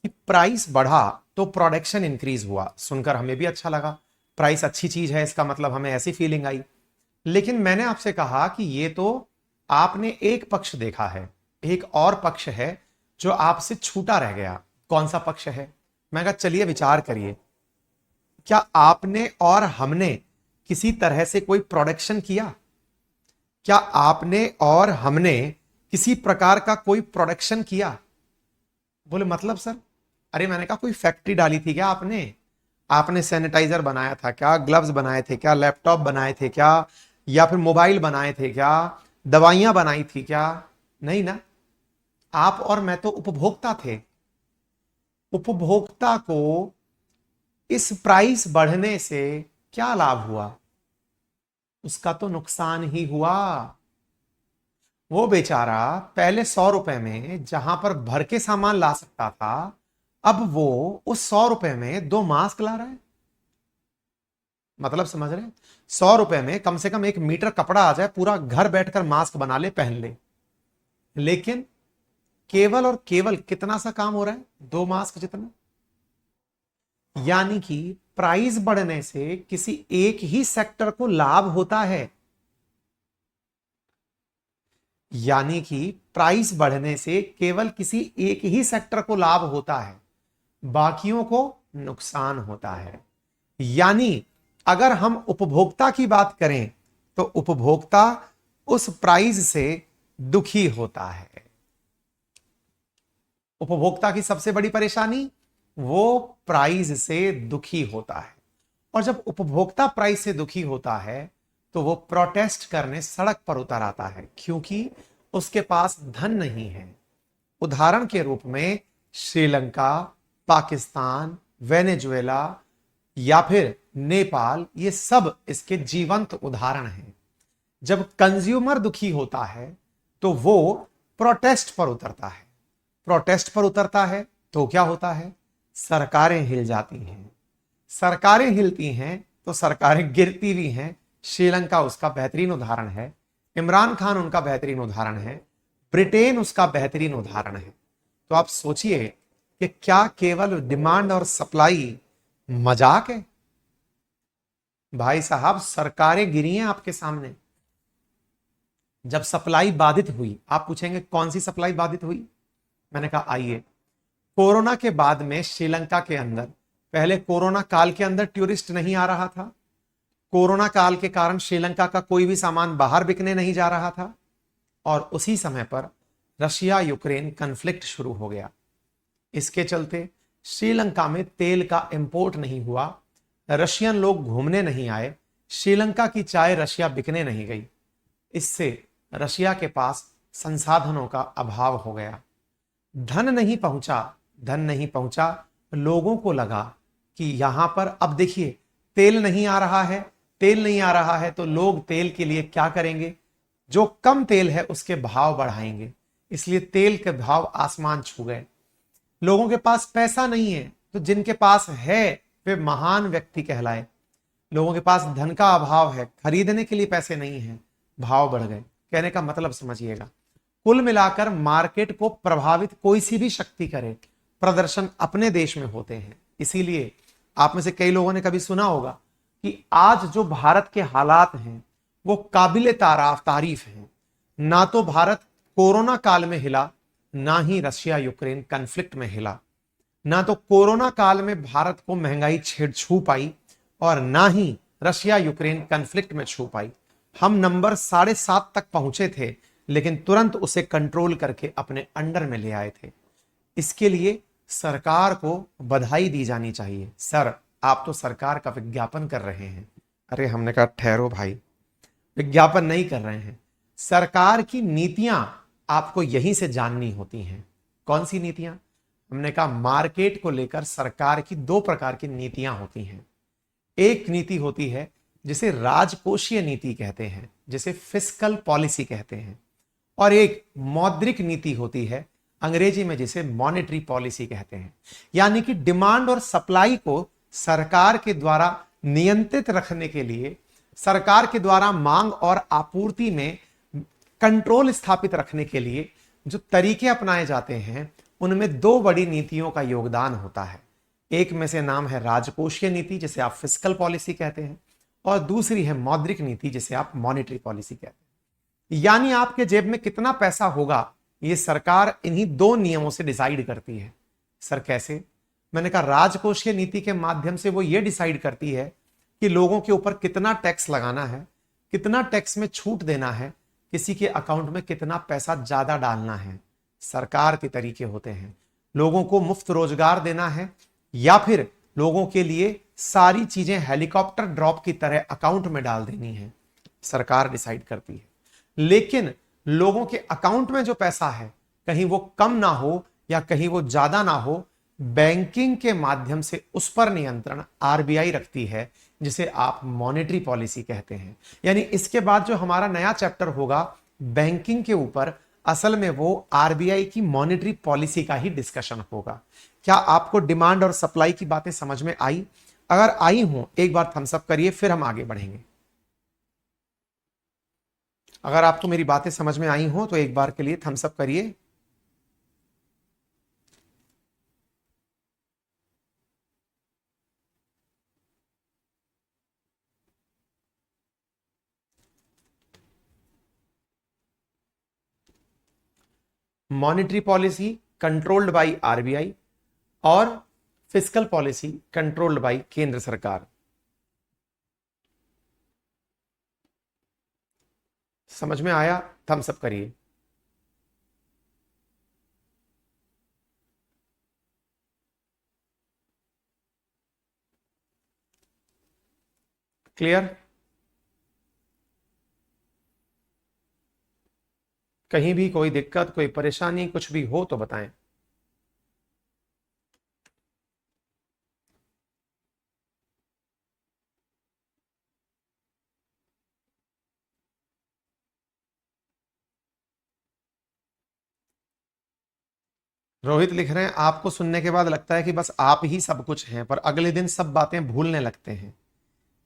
कि प्राइस बढ़ा तो प्रोडक्शन इंक्रीज हुआ। सुनकर हमें भी अच्छा लगा, प्राइस अच्छी चीज है, इसका मतलब हमें ऐसी फीलिंग आई। लेकिन मैंने आपसे कहा कि ये तो आपने एक पक्ष देखा है, एक और पक्ष है जो आपसे छूटा रह गया। कौन सा पक्ष है? मैं कहा चलिए विचार करिए, क्या आपने और हमने किसी तरह से कोई प्रोडक्शन किया? क्या आपने और हमने किसी प्रकार का कोई प्रोडक्शन किया? बोले मतलब सर? अरे मैंने कहा कोई फैक्ट्री डाली थी क्या आपने? आपने सैनिटाइजर बनाया था क्या? ग्लव्स बनाए थे क्या? लैपटॉप बनाए थे क्या? या फिर मोबाइल बनाए थे क्या? दवाइयां बनाई थी क्या? नहीं ना। आप और मैं तो उपभोक्ता थे। उपभोक्ता को इस प्राइस बढ़ने से क्या लाभ हुआ? उसका तो नुकसान ही हुआ। वो बेचारा पहले 100 रुपए में जहां पर भर के सामान ला सकता था, अब वो उस 100 रुपए में 2 मास्क ला रहा है। मतलब समझ रहे हैं? 100 रुपए में कम से कम 1 मीटर कपड़ा आ जाए, पूरा घर बैठकर मास्क बना ले, पहन ले। लेकिन केवल और केवल कितना सा काम हो रहा है? 2 मास्क जितना। यानी कि प्राइस बढ़ने से किसी एक ही सेक्टर को लाभ होता है। यानी कि प्राइस बढ़ने से केवल किसी एक ही सेक्टर को लाभ होता है, बाकियों को नुकसान होता है। यानी अगर हम उपभोक्ता की बात करें तो उपभोक्ता उस प्राइस से दुखी होता है। उपभोक्ता की सबसे बड़ी परेशानी, वो प्राइस से दुखी होता है। और जब उपभोक्ता प्राइस से दुखी होता है तो वो प्रोटेस्ट करने सड़क पर उतर आता है, क्योंकि उसके पास धन नहीं है। उदाहरण के रूप में श्रीलंका, पाकिस्तान, वेनेजुएला या फिर नेपाल, ये सब इसके जीवंत उदाहरण हैं। जब कंज्यूमर दुखी होता है तो वो प्रोटेस्ट पर उतरता है। प्रोटेस्ट पर उतरता है तो क्या होता है? सरकारें हिल जाती हैं। सरकारें हिलती हैं तो सरकारें गिरती भी हैं, श्रीलंका उसका बेहतरीन उदाहरण है, इमरान खान उनका बेहतरीन उदाहरण है, ब्रिटेन उसका बेहतरीन उदाहरण है। तो आप सोचिए कि क्या केवल डिमांड और सप्लाई मजाक है? भाई साहब, सरकारें गिरी हैं आपके सामने। जब सप्लाई बाधित हुई, आप पूछेंगे कौन सी सप्लाई बाधित हुई? मैंने कहा आइए, कोरोना के बाद में श्रीलंका के अंदर, पहले कोरोना काल के अंदर टूरिस्ट नहीं आ रहा था, कोरोना काल के कारण श्रीलंका का कोई भी सामान बाहर बिकने नहीं जा रहा था, और उसी समय पर रशिया यूक्रेन कन्फ्लिक्ट शुरू हो गया। इसके चलते श्रीलंका में तेल का इंपोर्ट नहीं हुआ, रशियन लोग घूमने नहीं आए, श्रीलंका की चाय रशिया बिकने नहीं गई। इससे रशिया के पास संसाधनों का अभाव हो गया, धन नहीं पहुंचा। लोगों को लगा कि यहां पर अब देखिए तेल नहीं आ रहा है तो लोग तेल के लिए क्या करेंगे? जो कम तेल है उसके भाव बढ़ाएंगे, इसलिए तेल के भाव आसमान छू गए। लोगों के पास पैसा नहीं है, तो जिनके पास है वे महान व्यक्ति कहलाए। लोगों के पास धन का अभाव है, खरीदने के लिए पैसे नहीं है, भाव बढ़ गए। कहने का मतलब समझिएगा, कुल मिलाकर मार्केट को प्रभावित कोई सी भी शक्ति करे, प्रदर्शन अपने देश में होते हैं। इसीलिए आप में से कई लोगों ने कभी सुना होगा कि आज जो भारत के हालात हैं वो काबिले तारीफ हैं। ना तो भारत कोरोना काल में हिला, ना ही रशिया यूक्रेन कन्फ्लिक्ट में हिला। ना तो कोरोना काल में भारत को महंगाई छू पाई, और ना ही रशिया यूक्रेन कन्फ्लिक्ट में छू पाई। हम नंबर 7.5 तक पहुंचे थे, लेकिन तुरंत उसे कंट्रोल करके अपने अंडर में ले आए थे। इसके लिए सरकार को बधाई दी जानी चाहिए। सर, आप तो सरकार का विज्ञापन कर रहे हैं। अरे हमने कहा ठहरो भाई, विज्ञापन नहीं कर रहे हैं, सरकार की नीतियां आपको यहीं से जाननी होती हैं। कौन सी नीतियां? हमने कहा मार्केट को लेकर सरकार की 2 प्रकार की नीतियां होती हैं। एक नीति होती है जिसे राजकोषीय नीति कहते हैं, जिसे फिस्कल पॉलिसी कहते हैं, और एक मौद्रिक नीति होती है, अंग्रेजी में जिसे मॉनेटरी पॉलिसी कहते हैं। यानी कि डिमांड और सप्लाई को सरकार के द्वारा नियंत्रित रखने के लिए, सरकार के द्वारा मांग और आपूर्ति में कंट्रोल स्थापित रखने के लिए जो तरीके अपनाए जाते हैं, उनमें 2 बड़ी नीतियों का योगदान होता है। एक में से नाम है राजकोषीय नीति, जिसे आप फिस्कल पॉलिसी कहते हैं, और दूसरी है मौद्रिक नीति, जिसे आप मॉनेटरी पॉलिसी कहते हैं। यानी आपके जेब में कितना पैसा होगा, ये सरकार इन्हीं 2 नियमों से डिसाइड करती है। सर कैसे? मैंने कहा राजकोषीय नीति के माध्यम से वो ये डिसाइड करती है कि लोगों के ऊपर कितना टैक्स लगाना है, कितना टैक्स में छूट देना है, किसी के अकाउंट में कितना पैसा ज्यादा डालना है। सरकार के तरीके होते हैं, लोगों को मुफ्त रोजगार देना है, या फिर लोगों के लिए सारी चीजें हेलीकॉप्टर ड्रॉप की तरह अकाउंट में डाल देनी है। सरकार डिसाइड करती है। लेकिन लोगों के अकाउंट में जो पैसा है, कहीं वो कम ना हो या कहीं वो ज्यादा ना हो, बैंकिंग के माध्यम से उस पर नियंत्रण आरबीआई रखती है, जिसे आप मॉनेटरी पॉलिसी कहते हैं। यानी इसके बाद जो हमारा नया चैप्टर होगा बैंकिंग के ऊपर, असल में वो आरबीआई की मॉनेटरी पॉलिसी का ही डिस्कशन होगा। क्या आपको डिमांड और सप्लाई की बातें समझ में आई? अगर आई हो, एक बार थम्स अप करिए, फिर हम आगे बढ़ेंगे। अगर आपको मेरी बातें समझ में आई हो तो एक बार के लिए थम्स अप करिए। Monetary policy controlled by RBI और फिस्कल पॉलिसी कंट्रोल्ड बाय केंद्र सरकार। समझ में आया? थम्स अप करिए। क्लियर? कहीं भी कोई दिक्कत, कोई परेशानी, कुछ भी हो तो बताएं। रोहित लिख रहे हैं, आपको सुनने के बाद लगता है कि बस आप ही सब कुछ हैं, पर अगले दिन सब बातें भूलने लगते हैं।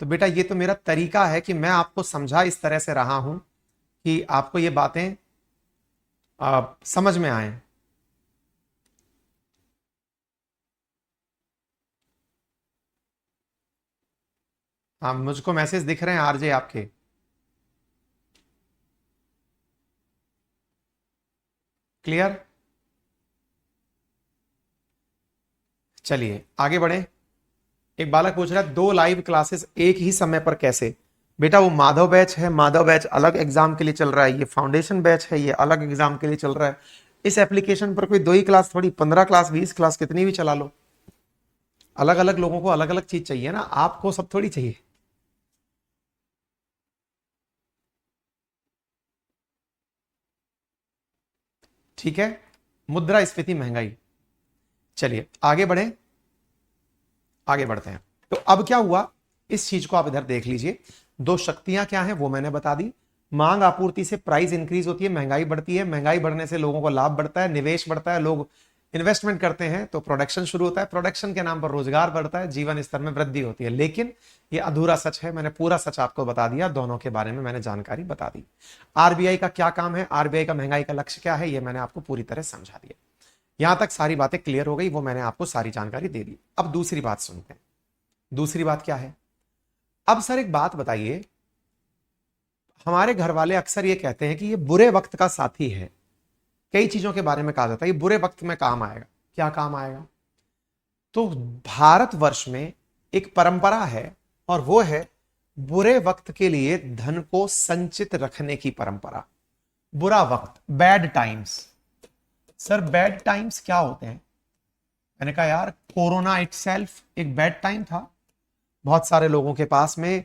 तो बेटा ये तो मेरा तरीका है कि मैं आपको समझा इस तरह से रहा हूं कि आपको ये बातें समझ में आए। हाँ, मुझको मैसेज दिख रहे हैं आरजे आपके। क्लियर? चलिए आगे बढ़े। एक बालक पूछ रहा है 2 लाइव क्लासेस एक ही समय पर कैसे? बेटा वो माधव बैच है, माधव बैच अलग एग्जाम के लिए चल रहा है, ये फाउंडेशन बैच है, ये अलग एग्जाम के लिए चल रहा है। इस एप्लीकेशन पर कोई 2 ही क्लास थोड़ी, 15 क्लास 20 क्लास कितनी भी चला लो। अलग अलग लोगों को अलग अलग चीज चाहिए ना, आपको सब थोड़ी चाहिए। ठीक है, मुद्रास्फीति महंगाई। चलिए आगे बढ़े, आगे बढ़ते हैं। तो अब क्या हुआ, इस चीज को आप इधर देख लीजिए। 2 शक्तियां क्या हैं वो मैंने बता दी। मांग आपूर्ति से प्राइस इंक्रीज होती है, महंगाई बढ़ती है, महंगाई बढ़ने से लोगों को लाभ बढ़ता है, निवेश बढ़ता है, लोग इन्वेस्टमेंट करते हैं तो प्रोडक्शन शुरू होता है, प्रोडक्शन के नाम पर रोजगार बढ़ता है, जीवन स्तर में वृद्धि होती है। लेकिन ये अधूरा सच है, मैंने पूरा सच आपको बता दिया, दोनों के बारे में मैंने जानकारी बता दी। आरबीआई का क्या काम है, आरबीआई का महंगाई का लक्ष्य क्या है, ये मैंने आपको पूरी तरह समझा दिया। यहां तक सारी बातें क्लियर हो गई, वो मैंने आपको सारी जानकारी दे दी। अब दूसरी बात सुनते हैं। दूसरी बात क्या है? अब सर एक बात बताइए, हमारे घर वाले अक्सर ये कहते हैं कि ये बुरे वक्त का साथी है। कई चीजों के बारे में कहा जाता है ये बुरे वक्त में काम आएगा। क्या काम आएगा? तो भारतवर्ष में एक परंपरा है और वो है बुरे वक्त के लिए धन को संचित रखने की परंपरा। बुरा वक्त, bad times. Sir bad times क्या होते हैं? मैंने कहा यार कोरोना इटसेल्फ एक बैड टाइम था। बहुत सारे लोगों के पास में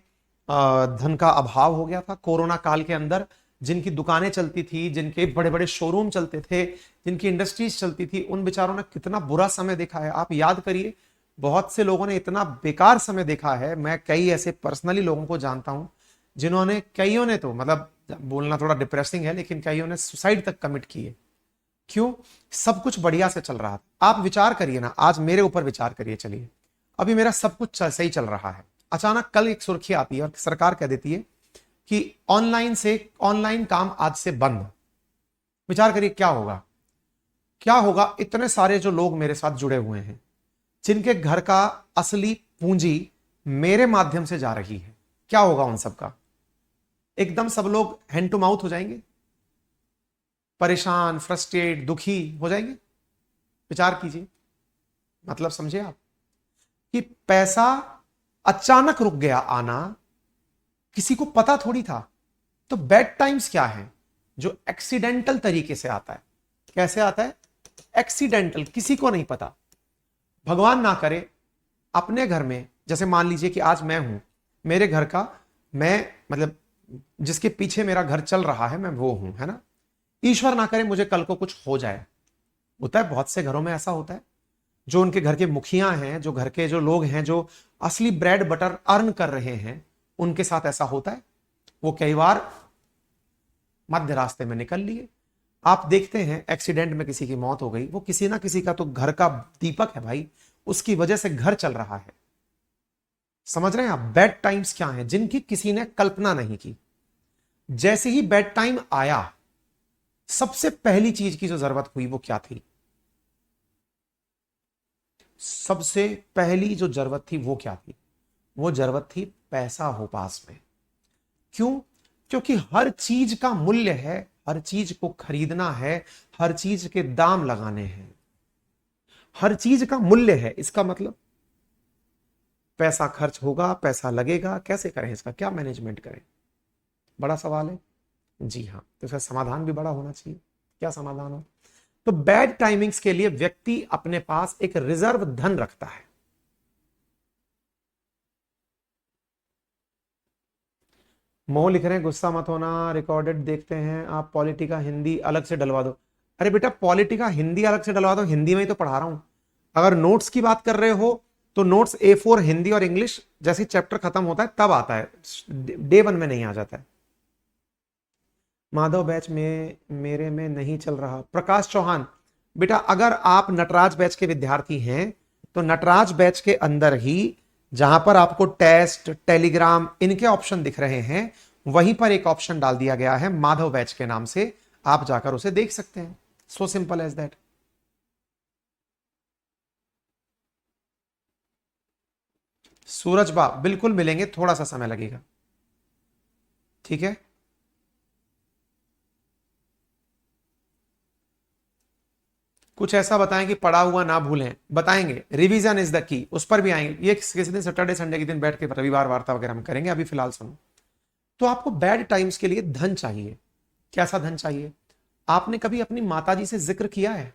धन का अभाव हो गया था कोरोना काल के अंदर। जिनकी दुकानें चलती थी, जिनके बड़े बड़े शोरूम चलते थे, जिनकी इंडस्ट्रीज चलती थी, उन बेचारों ने कितना बुरा समय देखा है। आप याद करिए, बहुत से लोगों ने इतना बेकार समय देखा है। मैं कई ऐसे पर्सनली लोगों को जानता हूं जिन्होंने, कईयों ने तो मतलब बोलना थोड़ा डिप्रेसिंग है, लेकिन कईयों ने सुसाइड तक कमिट किए। क्यों? सब कुछ बढ़िया से चल रहा था। आप विचार करिए ना, आज मेरे ऊपर विचार करिए। चलिए अभी मेरा सब कुछ सही चल रहा है, अचानक कल एक सुर्खी आती है और सरकार कह देती है कि ऑनलाइन काम आज से बंद। विचार करिए क्या होगा? क्या होगा? इतने सारे जो लोग मेरे साथ जुड़े हुए हैं, जिनके घर का असली पूंजी मेरे माध्यम से जा रही है, क्या होगा उन सबका? एकदम सब लोग हैंड टू माउथ हो जाएंगे, परेशान, फ्रस्ट्रेट, दुखी हो जाएंगे। विचार कीजिए, मतलब समझे आप कि पैसा अचानक रुक गया आना, किसी को पता थोड़ी था। तो बैड टाइम्स क्या है? जो एक्सीडेंटल तरीके से आता है। कैसे आता है? एक्सीडेंटल, किसी को नहीं पता। भगवान ना करे अपने घर में, जैसे मान लीजिए कि आज मैं हूं, मेरे घर का, मैं मतलब जिसके पीछे मेरा घर चल रहा है, मैं वो हूं, है ना। ईश्वर ना करे मुझे कल को कुछ हो जाए। होता है, बहुत से घरों में ऐसा होता है। जो उनके घर के मुखिया हैं, जो घर के जो लोग हैं, जो असली ब्रेड बटर अर्न कर रहे हैं, उनके साथ ऐसा होता है। वो कई बार मध्य रास्ते में निकल लिए। आप देखते हैं एक्सीडेंट में किसी की मौत हो गई, वो किसी ना किसी का तो घर का दीपक है भाई, उसकी वजह से घर चल रहा है। समझ रहे हैं आप? बैड टाइम्स क्या है? जिनकी किसी ने कल्पना नहीं की। जैसे ही बैड टाइम आया, सबसे पहली चीज की जो जरूरत हुई वो क्या थी? सबसे पहली जो जरूरत थी वो क्या थी? वो जरूरत थी पैसा हो पास में। क्यों? क्योंकि हर चीज का मूल्य है, हर चीज को खरीदना है, हर चीज के दाम लगाने हैं, हर चीज का मूल्य है। इसका मतलब पैसा खर्च होगा, पैसा लगेगा, कैसे करें? इसका क्या मैनेजमेंट करें? बड़ा सवाल है। जी हाँ, तो इसका समाधान भी बड़ा होना चाहिए। क्या समाधान हो? तो बैड टाइमिंग्स के लिए व्यक्ति अपने पास एक रिजर्व धन रखता है। मोह लिख रहे हैं गुस्सा मत होना, रिकॉर्डेड देखते हैं आप, पॉलिटी का हिंदी अलग से डलवा दो। अरे बेटा पॉलिटी का हिंदी अलग से डलवा दो, हिंदी में ही तो पढ़ा रहा हूं। अगर नोट्स की बात कर रहे हो तो नोट्स A4 हिंदी और इंग्लिश जैसे चैप्टर खत्म होता है तब आता है, डे 1 में नहीं आ जाता है। माधव बैच में मेरे में नहीं चल रहा। प्रकाश चौहान, बेटा अगर आप नटराज बैच के विद्यार्थी हैं तो नटराज बैच के अंदर ही जहां पर आपको टेस्ट, टेलीग्राम इनके ऑप्शन दिख रहे हैं, वहीं पर एक ऑप्शन डाल दिया गया है माधव बैच के नाम से, आप जाकर उसे देख सकते हैं। So simple as that. सूरज बा बिल्कुल मिलेंगे, थोड़ा सा समय लगेगा, ठीक है। कुछ ऐसा बताएं कि पढ़ा हुआ ना भूलें, बताएंगे। रिवीजन इज द की, उस पर भी आएंगे, ये किसी दिन सैटरडे संडे के दिन बैठ के रविवार वार्ता वगैरह हम करेंगे, अभी फिलहाल सुनो। तो आपको बैड टाइम्स के लिए धन चाहिए। कैसा धन चाहिए? आपने कभी अपनी माताजी से जिक्र किया है?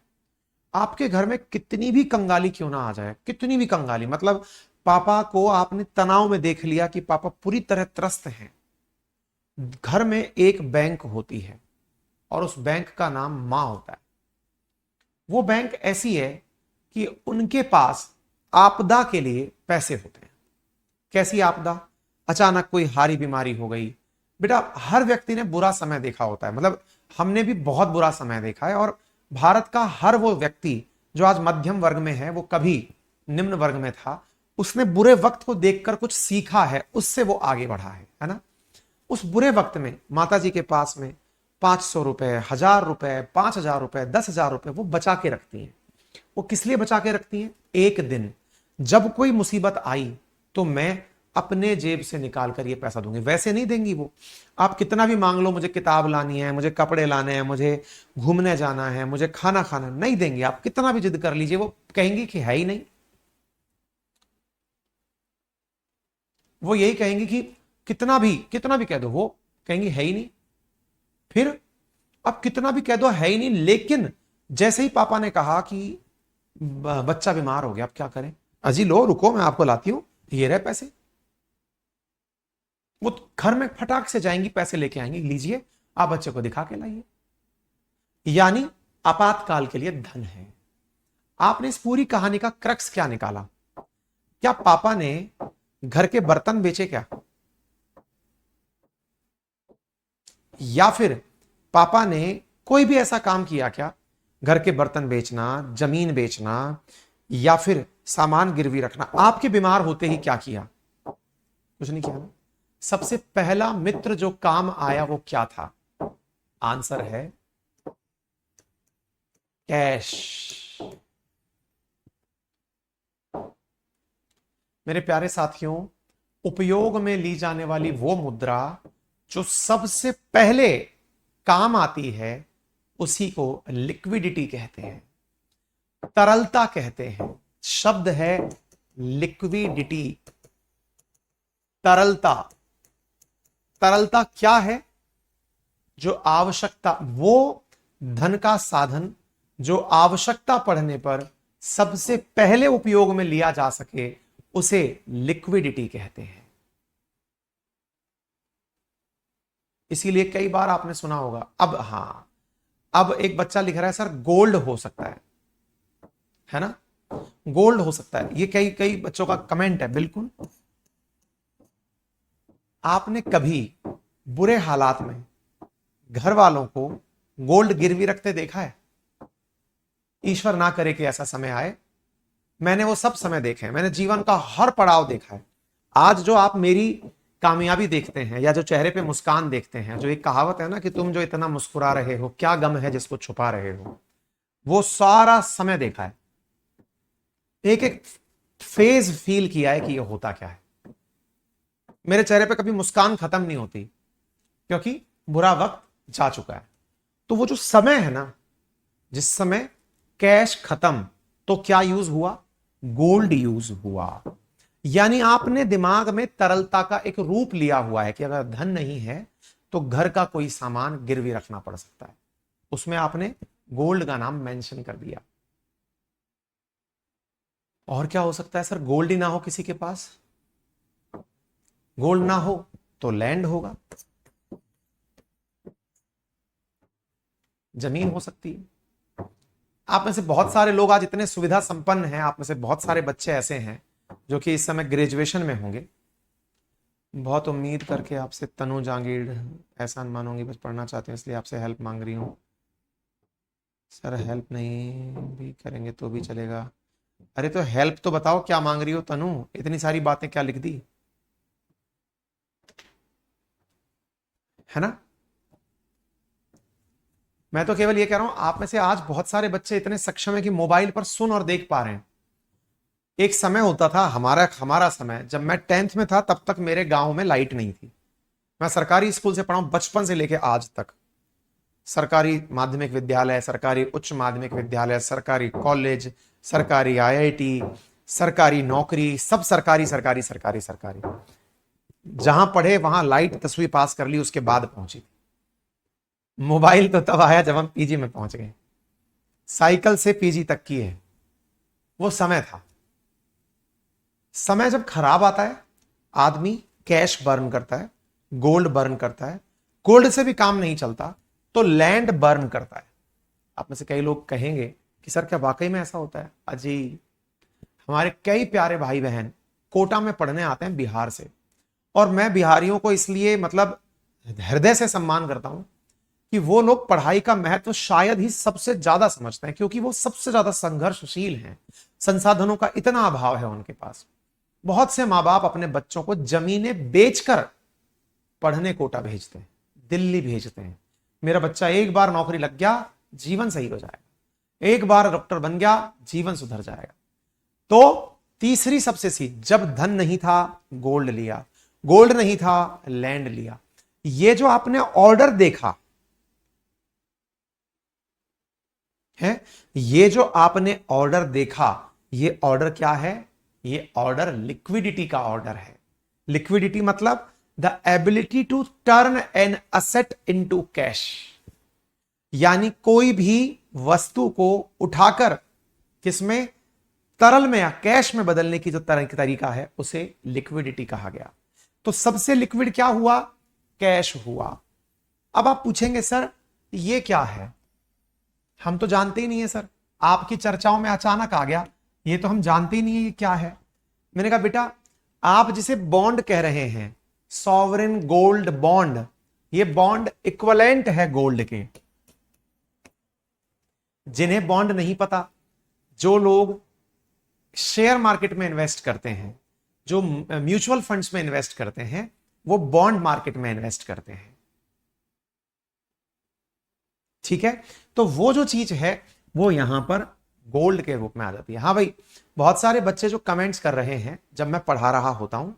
आपके घर में कितनी भी कंगाली क्यों ना आ जाए, कितनी भी कंगाली, मतलब पापा को आपने तनाव में देख लिया कि पापा पूरी तरह त्रस्त हैं, घर में एक बैंक होती है और उस बैंक का नाम मां होता है। वो बैंक ऐसी है कि उनके पास आपदा के लिए पैसे होते हैं। कैसी आपदा? अचानक कोई हारी बीमारी हो गई। बेटा, हर व्यक्ति ने बुरा समय देखा होता है, मतलब हमने भी बहुत बुरा समय देखा है, और भारत का हर वो व्यक्ति जो आज मध्यम वर्ग में है, वो कभी निम्न वर्ग में था, उसने बुरे वक्त को देखकर कुछ सीखा है, उससे वो आगे बढ़ा है ना। उस बुरे वक्त में माता जी के पास में 500 रुपए, 1000 रुपए, 5000 रुपए, 10,000 रुपए वो बचा के रखती हैं। वो किस लिए बचा के रखती हैं? एक दिन जब कोई मुसीबत आई तो मैं अपने जेब से निकाल कर ये पैसा दूंगी। वैसे नहीं देंगी वो, आप कितना भी मांग लो, मुझे किताब लानी है, मुझे कपड़े लाने हैं, मुझे घूमने जाना है, मुझे खाना खाना, नहीं देंगी। आप कितना भी जिद कर लीजिए, वो कहेंगी कि है ही नहीं। वो यही कहेंगी कि कितना भी कह दो, वो कहेंगी है ही नहीं। फिर अब कितना भी कह दो है ही नहीं, लेकिन जैसे ही पापा ने कहा कि बच्चा बीमार हो गया, अब क्या करें? अजी लो, रुको, मैं आपको लाती हूं, ये रहे पैसे। वो घर में फटाक से जाएंगी, पैसे लेके आएंगी, लीजिए आप बच्चे को दिखा के लाइए। यानी आपातकाल के लिए धन है। आपने इस पूरी कहानी का क्रक्स क्या निकाला? क्या पापा ने घर के बर्तन बेचे क्या? या फिर पापा ने कोई भी ऐसा काम किया क्या? घर के बर्तन बेचना, जमीन बेचना, या फिर सामान गिरवी रखना। आपके बीमार होते ही क्या किया? कुछ नहीं किया ना। सबसे पहला मित्र जो काम आया वो क्या था? आंसर है कैश। मेरे प्यारे साथियों, उपयोग में ली जाने वाली वो मुद्रा जो सबसे पहले काम आती है, उसी को लिक्विडिटी कहते हैं, तरलता कहते हैं। शब्द है लिक्विडिटी, तरलता। तरलता क्या है? जो आवश्यकता, वो धन का साधन जो आवश्यकता पड़ने पर सबसे पहले उपयोग में लिया जा सके, उसे लिक्विडिटी कहते हैं। इसीलिए कई बार आपने सुना होगा, अब हां, अब एक बच्चा लिख रहा है सर गोल्ड हो सकता है ना, गोल्ड हो सकता है, ये कई कई बच्चों का कमेंट है। बिल्कुल, आपने कभी बुरे हालात में घर वालों को गोल्ड गिरवी रखते देखा है? ईश्वर ना करे कि ऐसा समय आए। मैंने वो सब समय देखे हैं, मैंने जीवन का हर पड़ाव देखा है। आज जो आप मेरी कामयाबी देखते हैं, या जो चेहरे पे मुस्कान देखते हैं, जो एक कहावत है ना कि तुम जो इतना मुस्कुरा रहे हो, क्या गम है जिसको छुपा रहे हो, वो सारा समय देखा है। एक एक फेज फील किया है कि ये होता क्या है। मेरे चेहरे पे कभी मुस्कान खत्म नहीं होती, क्योंकि बुरा वक्त जा चुका है। तो वो जो समय है ना, जिस समय कैश खत्म, तो क्या यूज हुआ? गोल्ड यूज हुआ। यानी आपने दिमाग में तरलता का एक रूप लिया हुआ है कि अगर धन नहीं है तो घर का कोई सामान गिरवी रखना पड़ सकता है। उसमें आपने गोल्ड का नाम मेंशन कर दिया। और क्या हो सकता है सर? गोल्ड ही ना हो किसी के पास। गोल्ड ना हो तो लैंड होगा, जमीन हो सकती है। आप में से बहुत सारे लोग आज इतने सुविधा संपन्न हैं, आप में से बहुत सारे बच्चे ऐसे हैं जो कि इस समय ग्रेजुएशन में होंगे। बहुत उम्मीद करके आपसे तनु जांगीड़, एहसान मानूंगी, बस पढ़ना चाहते हैं इसलिए आपसे हेल्प मांग रही हूँ। सर हेल्प नहीं भी करेंगे तो भी चलेगा। अरे तो हेल्प तो बताओ, क्या मांग रही हो तनु, इतनी सारी बातें क्या लिख दी, है ना। मैं तो केवल ये कह रहा हूं, आप में से आज बहुत सारे बच्चे इतने सक्षम है कि मोबाइल पर सुन और देख पा रहे हैं। एक समय होता था, हमारा हमारा समय, जब मैं 10th में था तब तक मेरे गांव में लाइट नहीं थी। मैं सरकारी स्कूल से पढ़ा हूं बचपन से लेके आज तक। सरकारी माध्यमिक विद्यालय, सरकारी उच्च माध्यमिक विद्यालय, सरकारी कॉलेज, सरकारी आईआईटी, सरकारी नौकरी, सब सरकारी सरकारी सरकारी सरकारी। जहां पढ़े वहां लाइट 10वीं पास कर ली, उसके बाद पहुंची। मोबाइल तो तब आया जब हम पीजी में पहुंच गए। साइकिल से पीजी तक की है, वो समय था। समय जब खराब आता है, आदमी कैश बर्न करता है, गोल्ड बर्न करता है। गोल्ड से भी काम नहीं चलता तो लैंड बर्न करता है। आप में से कई लोग कहेंगे कि सर क्या वाकई में ऐसा होता है? अजी, हमारे कई प्यारे भाई बहन कोटा में पढ़ने आते हैं बिहार से, और मैं बिहारियों को इसलिए मतलब हृदय से सम्मान करता हूं कि वो लोग पढ़ाई का महत्व शायद ही सबसे ज्यादा समझते हैं, क्योंकि वो सबसे ज्यादा संघर्षशील हैं। संसाधनों का इतना अभाव है उनके पास। बहुत से माँ बाप अपने बच्चों को जमीनें बेचकर पढ़ने कोटा भेजते हैं, दिल्ली भेजते हैं। मेरा बच्चा एक बार नौकरी लग गया, जीवन सही हो जाएगा। एक बार डॉक्टर बन गया, जीवन सुधर जाएगा। तो तीसरी सबसे सी, जब धन नहीं था गोल्ड लिया, गोल्ड नहीं था लैंड लिया। ये जो आपने ऑर्डर देखा है, ये जो आपने ऑर्डर देखा, ये ऑर्डर क्या है? ये ऑर्डर लिक्विडिटी का ऑर्डर है। लिक्विडिटी मतलब the ability to turn an asset into cash. यानी कोई भी वस्तु को उठाकर किसमें, तरल में या कैश में बदलने की जो तरीका है उसे लिक्विडिटी कहा गया। तो सबसे लिक्विड क्या हुआ? कैश हुआ। अब आप पूछेंगे सर ये क्या है, हम तो जानते ही नहीं है सर, आपकी चर्चाओं में अचानक आ गया, ये तो हम जानते ही नहीं है ये क्या है। मैंने कहा बेटा, आप जिसे बॉन्ड कह रहे हैं, सॉवरेन गोल्ड बॉन्ड, ये बॉन्ड इक्विवेलेंट है गोल्ड के। जिन्हें बॉन्ड नहीं पता, जो लोग शेयर मार्केट में इन्वेस्ट करते हैं, जो म्यूचुअल फंड्स में इन्वेस्ट करते हैं, वो बॉन्ड मार्केट में इन्वेस्ट करते हैं। ठीक है, तो वो जो चीज है वो यहां पर गोल्ड के रूप में आ जाती है। हाँ भाई, बहुत सारे बच्चे जो कमेंट्स कर रहे हैं जब मैं पढ़ा रहा होता हूं।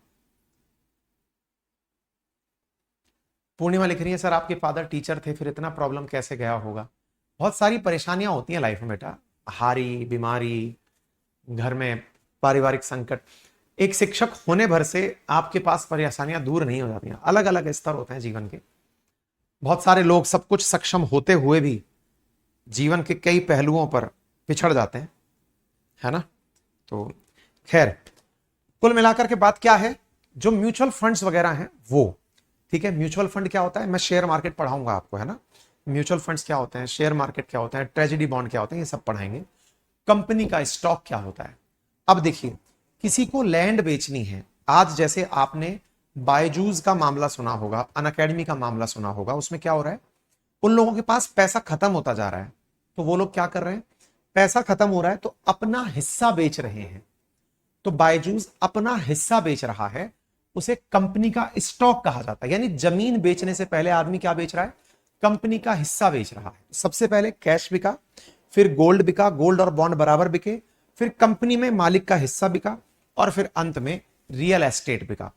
पूर्णिमा लिख रही है सर आपके फादर टीचर थे, फिर इतना प्रॉब्लम कैसे गया होगा? बहुत सारी परेशानियां होती हैं लाइफ में बेटा, हारी, बीमारी, घर में पारिवारिक संकट। एक शिक्षक होने भर से आपके पास परेशानियां दूर नहीं हो जाती हैं। अलग अलग स्तर होते हैं जीवन के। बहुत सारे लोग सब कुछ सक्षम होते हुए भी जीवन के कई पहलुओं पर पिछड़ जाते हैं, है ना। तो खैर, कुल मिलाकर के बात क्या है, जो म्यूचुअल फंड्स वगैरह हैं वो, ठीक है। म्यूचुअल फंड क्या होता है, मैं शेयर मार्केट पढ़ाऊंगा आपको, है ना। म्यूचुअल फंड्स क्या होते हैं, शेयर मार्केट क्या होता है, ट्रेजेडी बॉन्ड क्या होते हैं, ये सब पढ़ाएंगे। कंपनी का स्टॉक क्या होता है। अब देखिए, किसी को लैंड बेचनी है, आज जैसे आपने बायजूस का मामला सुना होगा, अनअकैडमी का मामला सुना होगा, उसमें क्या हो रहा है, उन लोगों के पास पैसा खत्म होता जा रहा है, तो वो लोग क्या कर रहे हैं, पैसा खत्म हो रहा है तो अपना हिस्सा बेच रहे हैं। तो बायजूस अपना हिस्सा बेच रहा है, उसे कंपनी का स्टॉक कहा जाता है। यानी जमीन बेचने से पहले आदमी क्या बेच रहा है, कंपनी का हिस्सा बेच रहा है। सबसे पहले कैश बिका, फिर गोल्ड बिका, गोल्ड और बॉन्ड बराबर बिके, फिर कंपनी में मालिक का हिस्सा बिका, और फिर अंत में रियल एस्टेट बिका।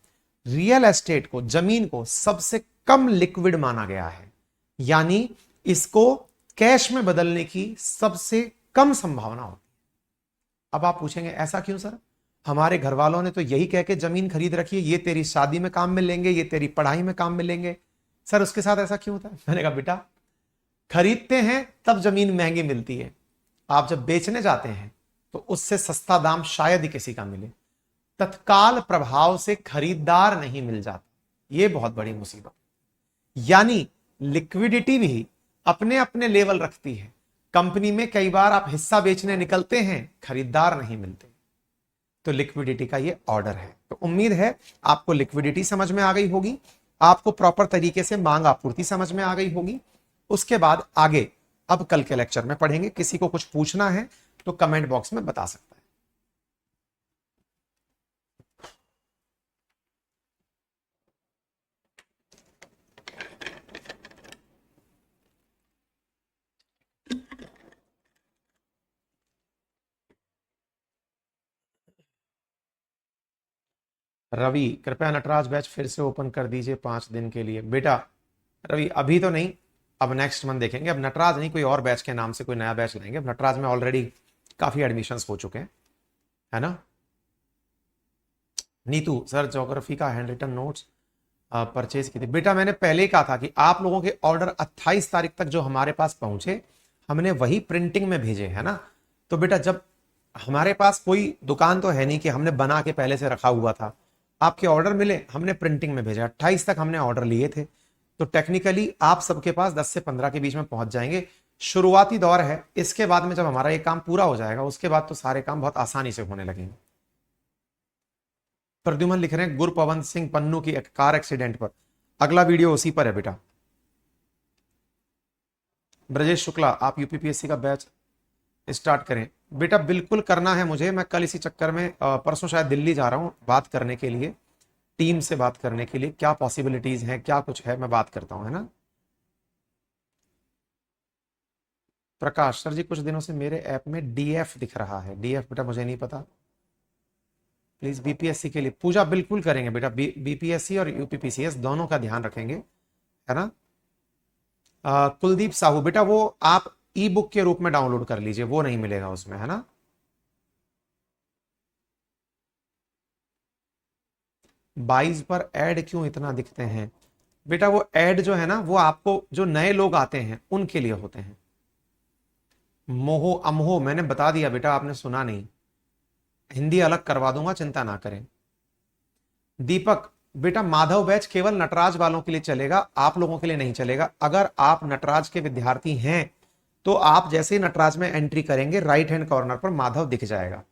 रियल एस्टेट को, जमीन को सबसे कम लिक्विड माना गया है, यानी इसको कैश में बदलने की सबसे कम संभावना होती है। अब आप पूछेंगे ऐसा क्यों सर, हमारे घर वालों ने तो यही कह के जमीन खरीद रखी है, ये तेरी शादी में काम में लेंगे, ये तेरी पढ़ाई में काम में लेंगे, सर उसके साथ ऐसा क्यों होता है? मैंने कहा बेटा, खरीदते हैं तब जमीन महंगी मिलती है, आप जब बेचने जाते हैं तो उससे सस्ता दाम शायद ही किसी का मिले। तत्काल प्रभाव से खरीदार नहीं मिल जाता, यह बहुत बड़ी मुसीबत। यानी लिक्विडिटी भी अपने अपने लेवल रखती है। कंपनी में कई बार आप हिस्सा बेचने निकलते हैं, खरीदार नहीं मिलते, तो लिक्विडिटी का ये ऑर्डर है। तो उम्मीद है आपको लिक्विडिटी समझ में आ गई होगी, आपको प्रॉपर तरीके से मांग आपूर्ति समझ में आ गई होगी। उसके बाद आगे अब कल के लेक्चर में पढ़ेंगे। किसी को कुछ पूछना है तो कमेंट बॉक्स में बता सकता है। रवि, कृपया नटराज बैच फिर से ओपन कर दीजिए 5 दिन के लिए। बेटा रवि अभी तो नहीं, अब नेक्स्ट मंथ देखेंगे। अब नटराज नहीं, कोई और बैच के नाम से कोई नया बैच लाएंगे। अब नटराज में ऑलरेडी काफी एडमिशंस हो चुके हैं, है ना। नीतू सर, ज्योग्राफी का हैंड रिटन नोट्स परचेज की थी। बेटा मैंने पहले ही कहा था कि आप लोगों के ऑर्डर 28 तारीख तक जो हमारे पास पहुंचे, हमने वही प्रिंटिंग में भेजे, है ना। तो बेटा जब हमारे पास कोई दुकान तो है नहीं कि हमने बना के पहले से रखा हुआ था, आपके ऑर्डर मिले, हमने प्रिंटिंग में भेजा। 28 तक हमने ऑर्डर लिए थे, तो टेक्निकली आप सबके पास 10 से 15 के बीच में पहुंच जाएंगे। शुरुआती दौर है, इसके बाद में जब हमारा ये काम पूरा हो जाएगा, उसके बाद तो सारे काम बहुत आसानी से होने लगेंगे। प्रद्युमन लिख रहे हैं गुरपवन सिंह पन्नू की कार एक्सीडेंट पर, अगला वीडियो उसी पर है बेटा। ब्रजेश शुक्ला, आप यूपीपीएससी का बैच स्टार्ट करें। बेटा बिल्कुल करना है मुझे, मैं कल इसी चक्कर में परसों शायद दिल्ली जा रहा हूं बात करने के लिए, टीम से बात करने के लिए, क्या पॉसिबिलिटीज हैं, क्या कुछ है, मैं बात करता हूं, है ना। प्रकाश सर जी, कुछ दिनों से मेरे ऐप में डीएफ दिख रहा है। डीएफ बेटा मुझे नहीं पता, प्लीज बीपीएससी के लिए। पूजा बिल्कुल करेंगे बेटा, बीपीएससी और यूपीपीसीएस दोनों का ध्यान रखेंगे, है ना। कुलदीप साहू, बेटा वो आप ई बुक के रूप में डाउनलोड कर लीजिए, वो नहीं मिलेगा उसमें, है ना। 22 पर ऐड क्यों इतना दिखते हैं? बेटा वो ऐड जो है ना, वो आपको जो नए लोग आते हैं उनके लिए होते हैं। मोहो अमहो मैंने बता दिया बेटा, आपने सुना नहीं, हिंदी अलग करवा दूंगा, चिंता ना करें। दीपक, बेटा माधव बैच केवल नटराज वालों के लिए चलेगा, आप लोगों के लिए नहीं चलेगा। अगर आप नटराज के विद्यार्थी हैं तो आप जैसे ही नटराज में एंट्री करेंगे, राइट हैंड कॉर्नर पर माधव दिख जाएगा।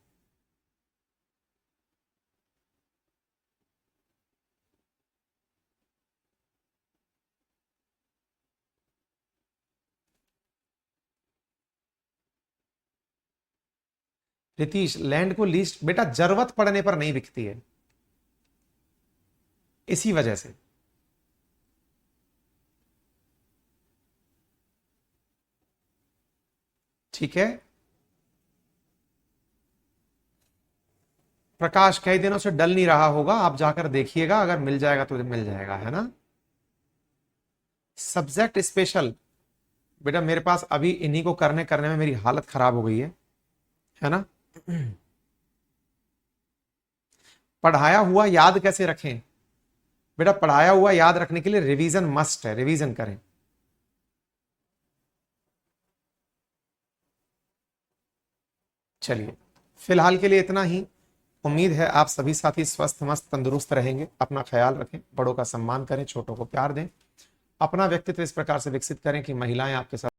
रितीश, लैंड को लीस्ट बेटा जरूरत पड़ने पर नहीं बिकती है, इसी वजह से। ठीक है। प्रकाश, कई दिनों से डल नहीं रहा होगा, आप जाकर देखिएगा, अगर मिल जाएगा तो मिल जाएगा, है ना। सब्जेक्ट स्पेशल, बेटा मेरे पास अभी इन्हीं को करने करने में मेरी हालत खराब हो गई है ना। पढ़ाया हुआ याद कैसे रखें? बेटा पढ़ाया हुआ याद रखने के लिए रिवीजन मस्ट है, रिवीजन करें। चलिए फिलहाल के लिए इतना ही। उम्मीद है आप सभी साथी स्वस्थ मस्त तंदुरुस्त रहेंगे। अपना ख्याल रखें, बड़ों का सम्मान करें, छोटों को प्यार दें, अपना व्यक्तित्व इस प्रकार से विकसित करें कि महिलाएं आपके साथ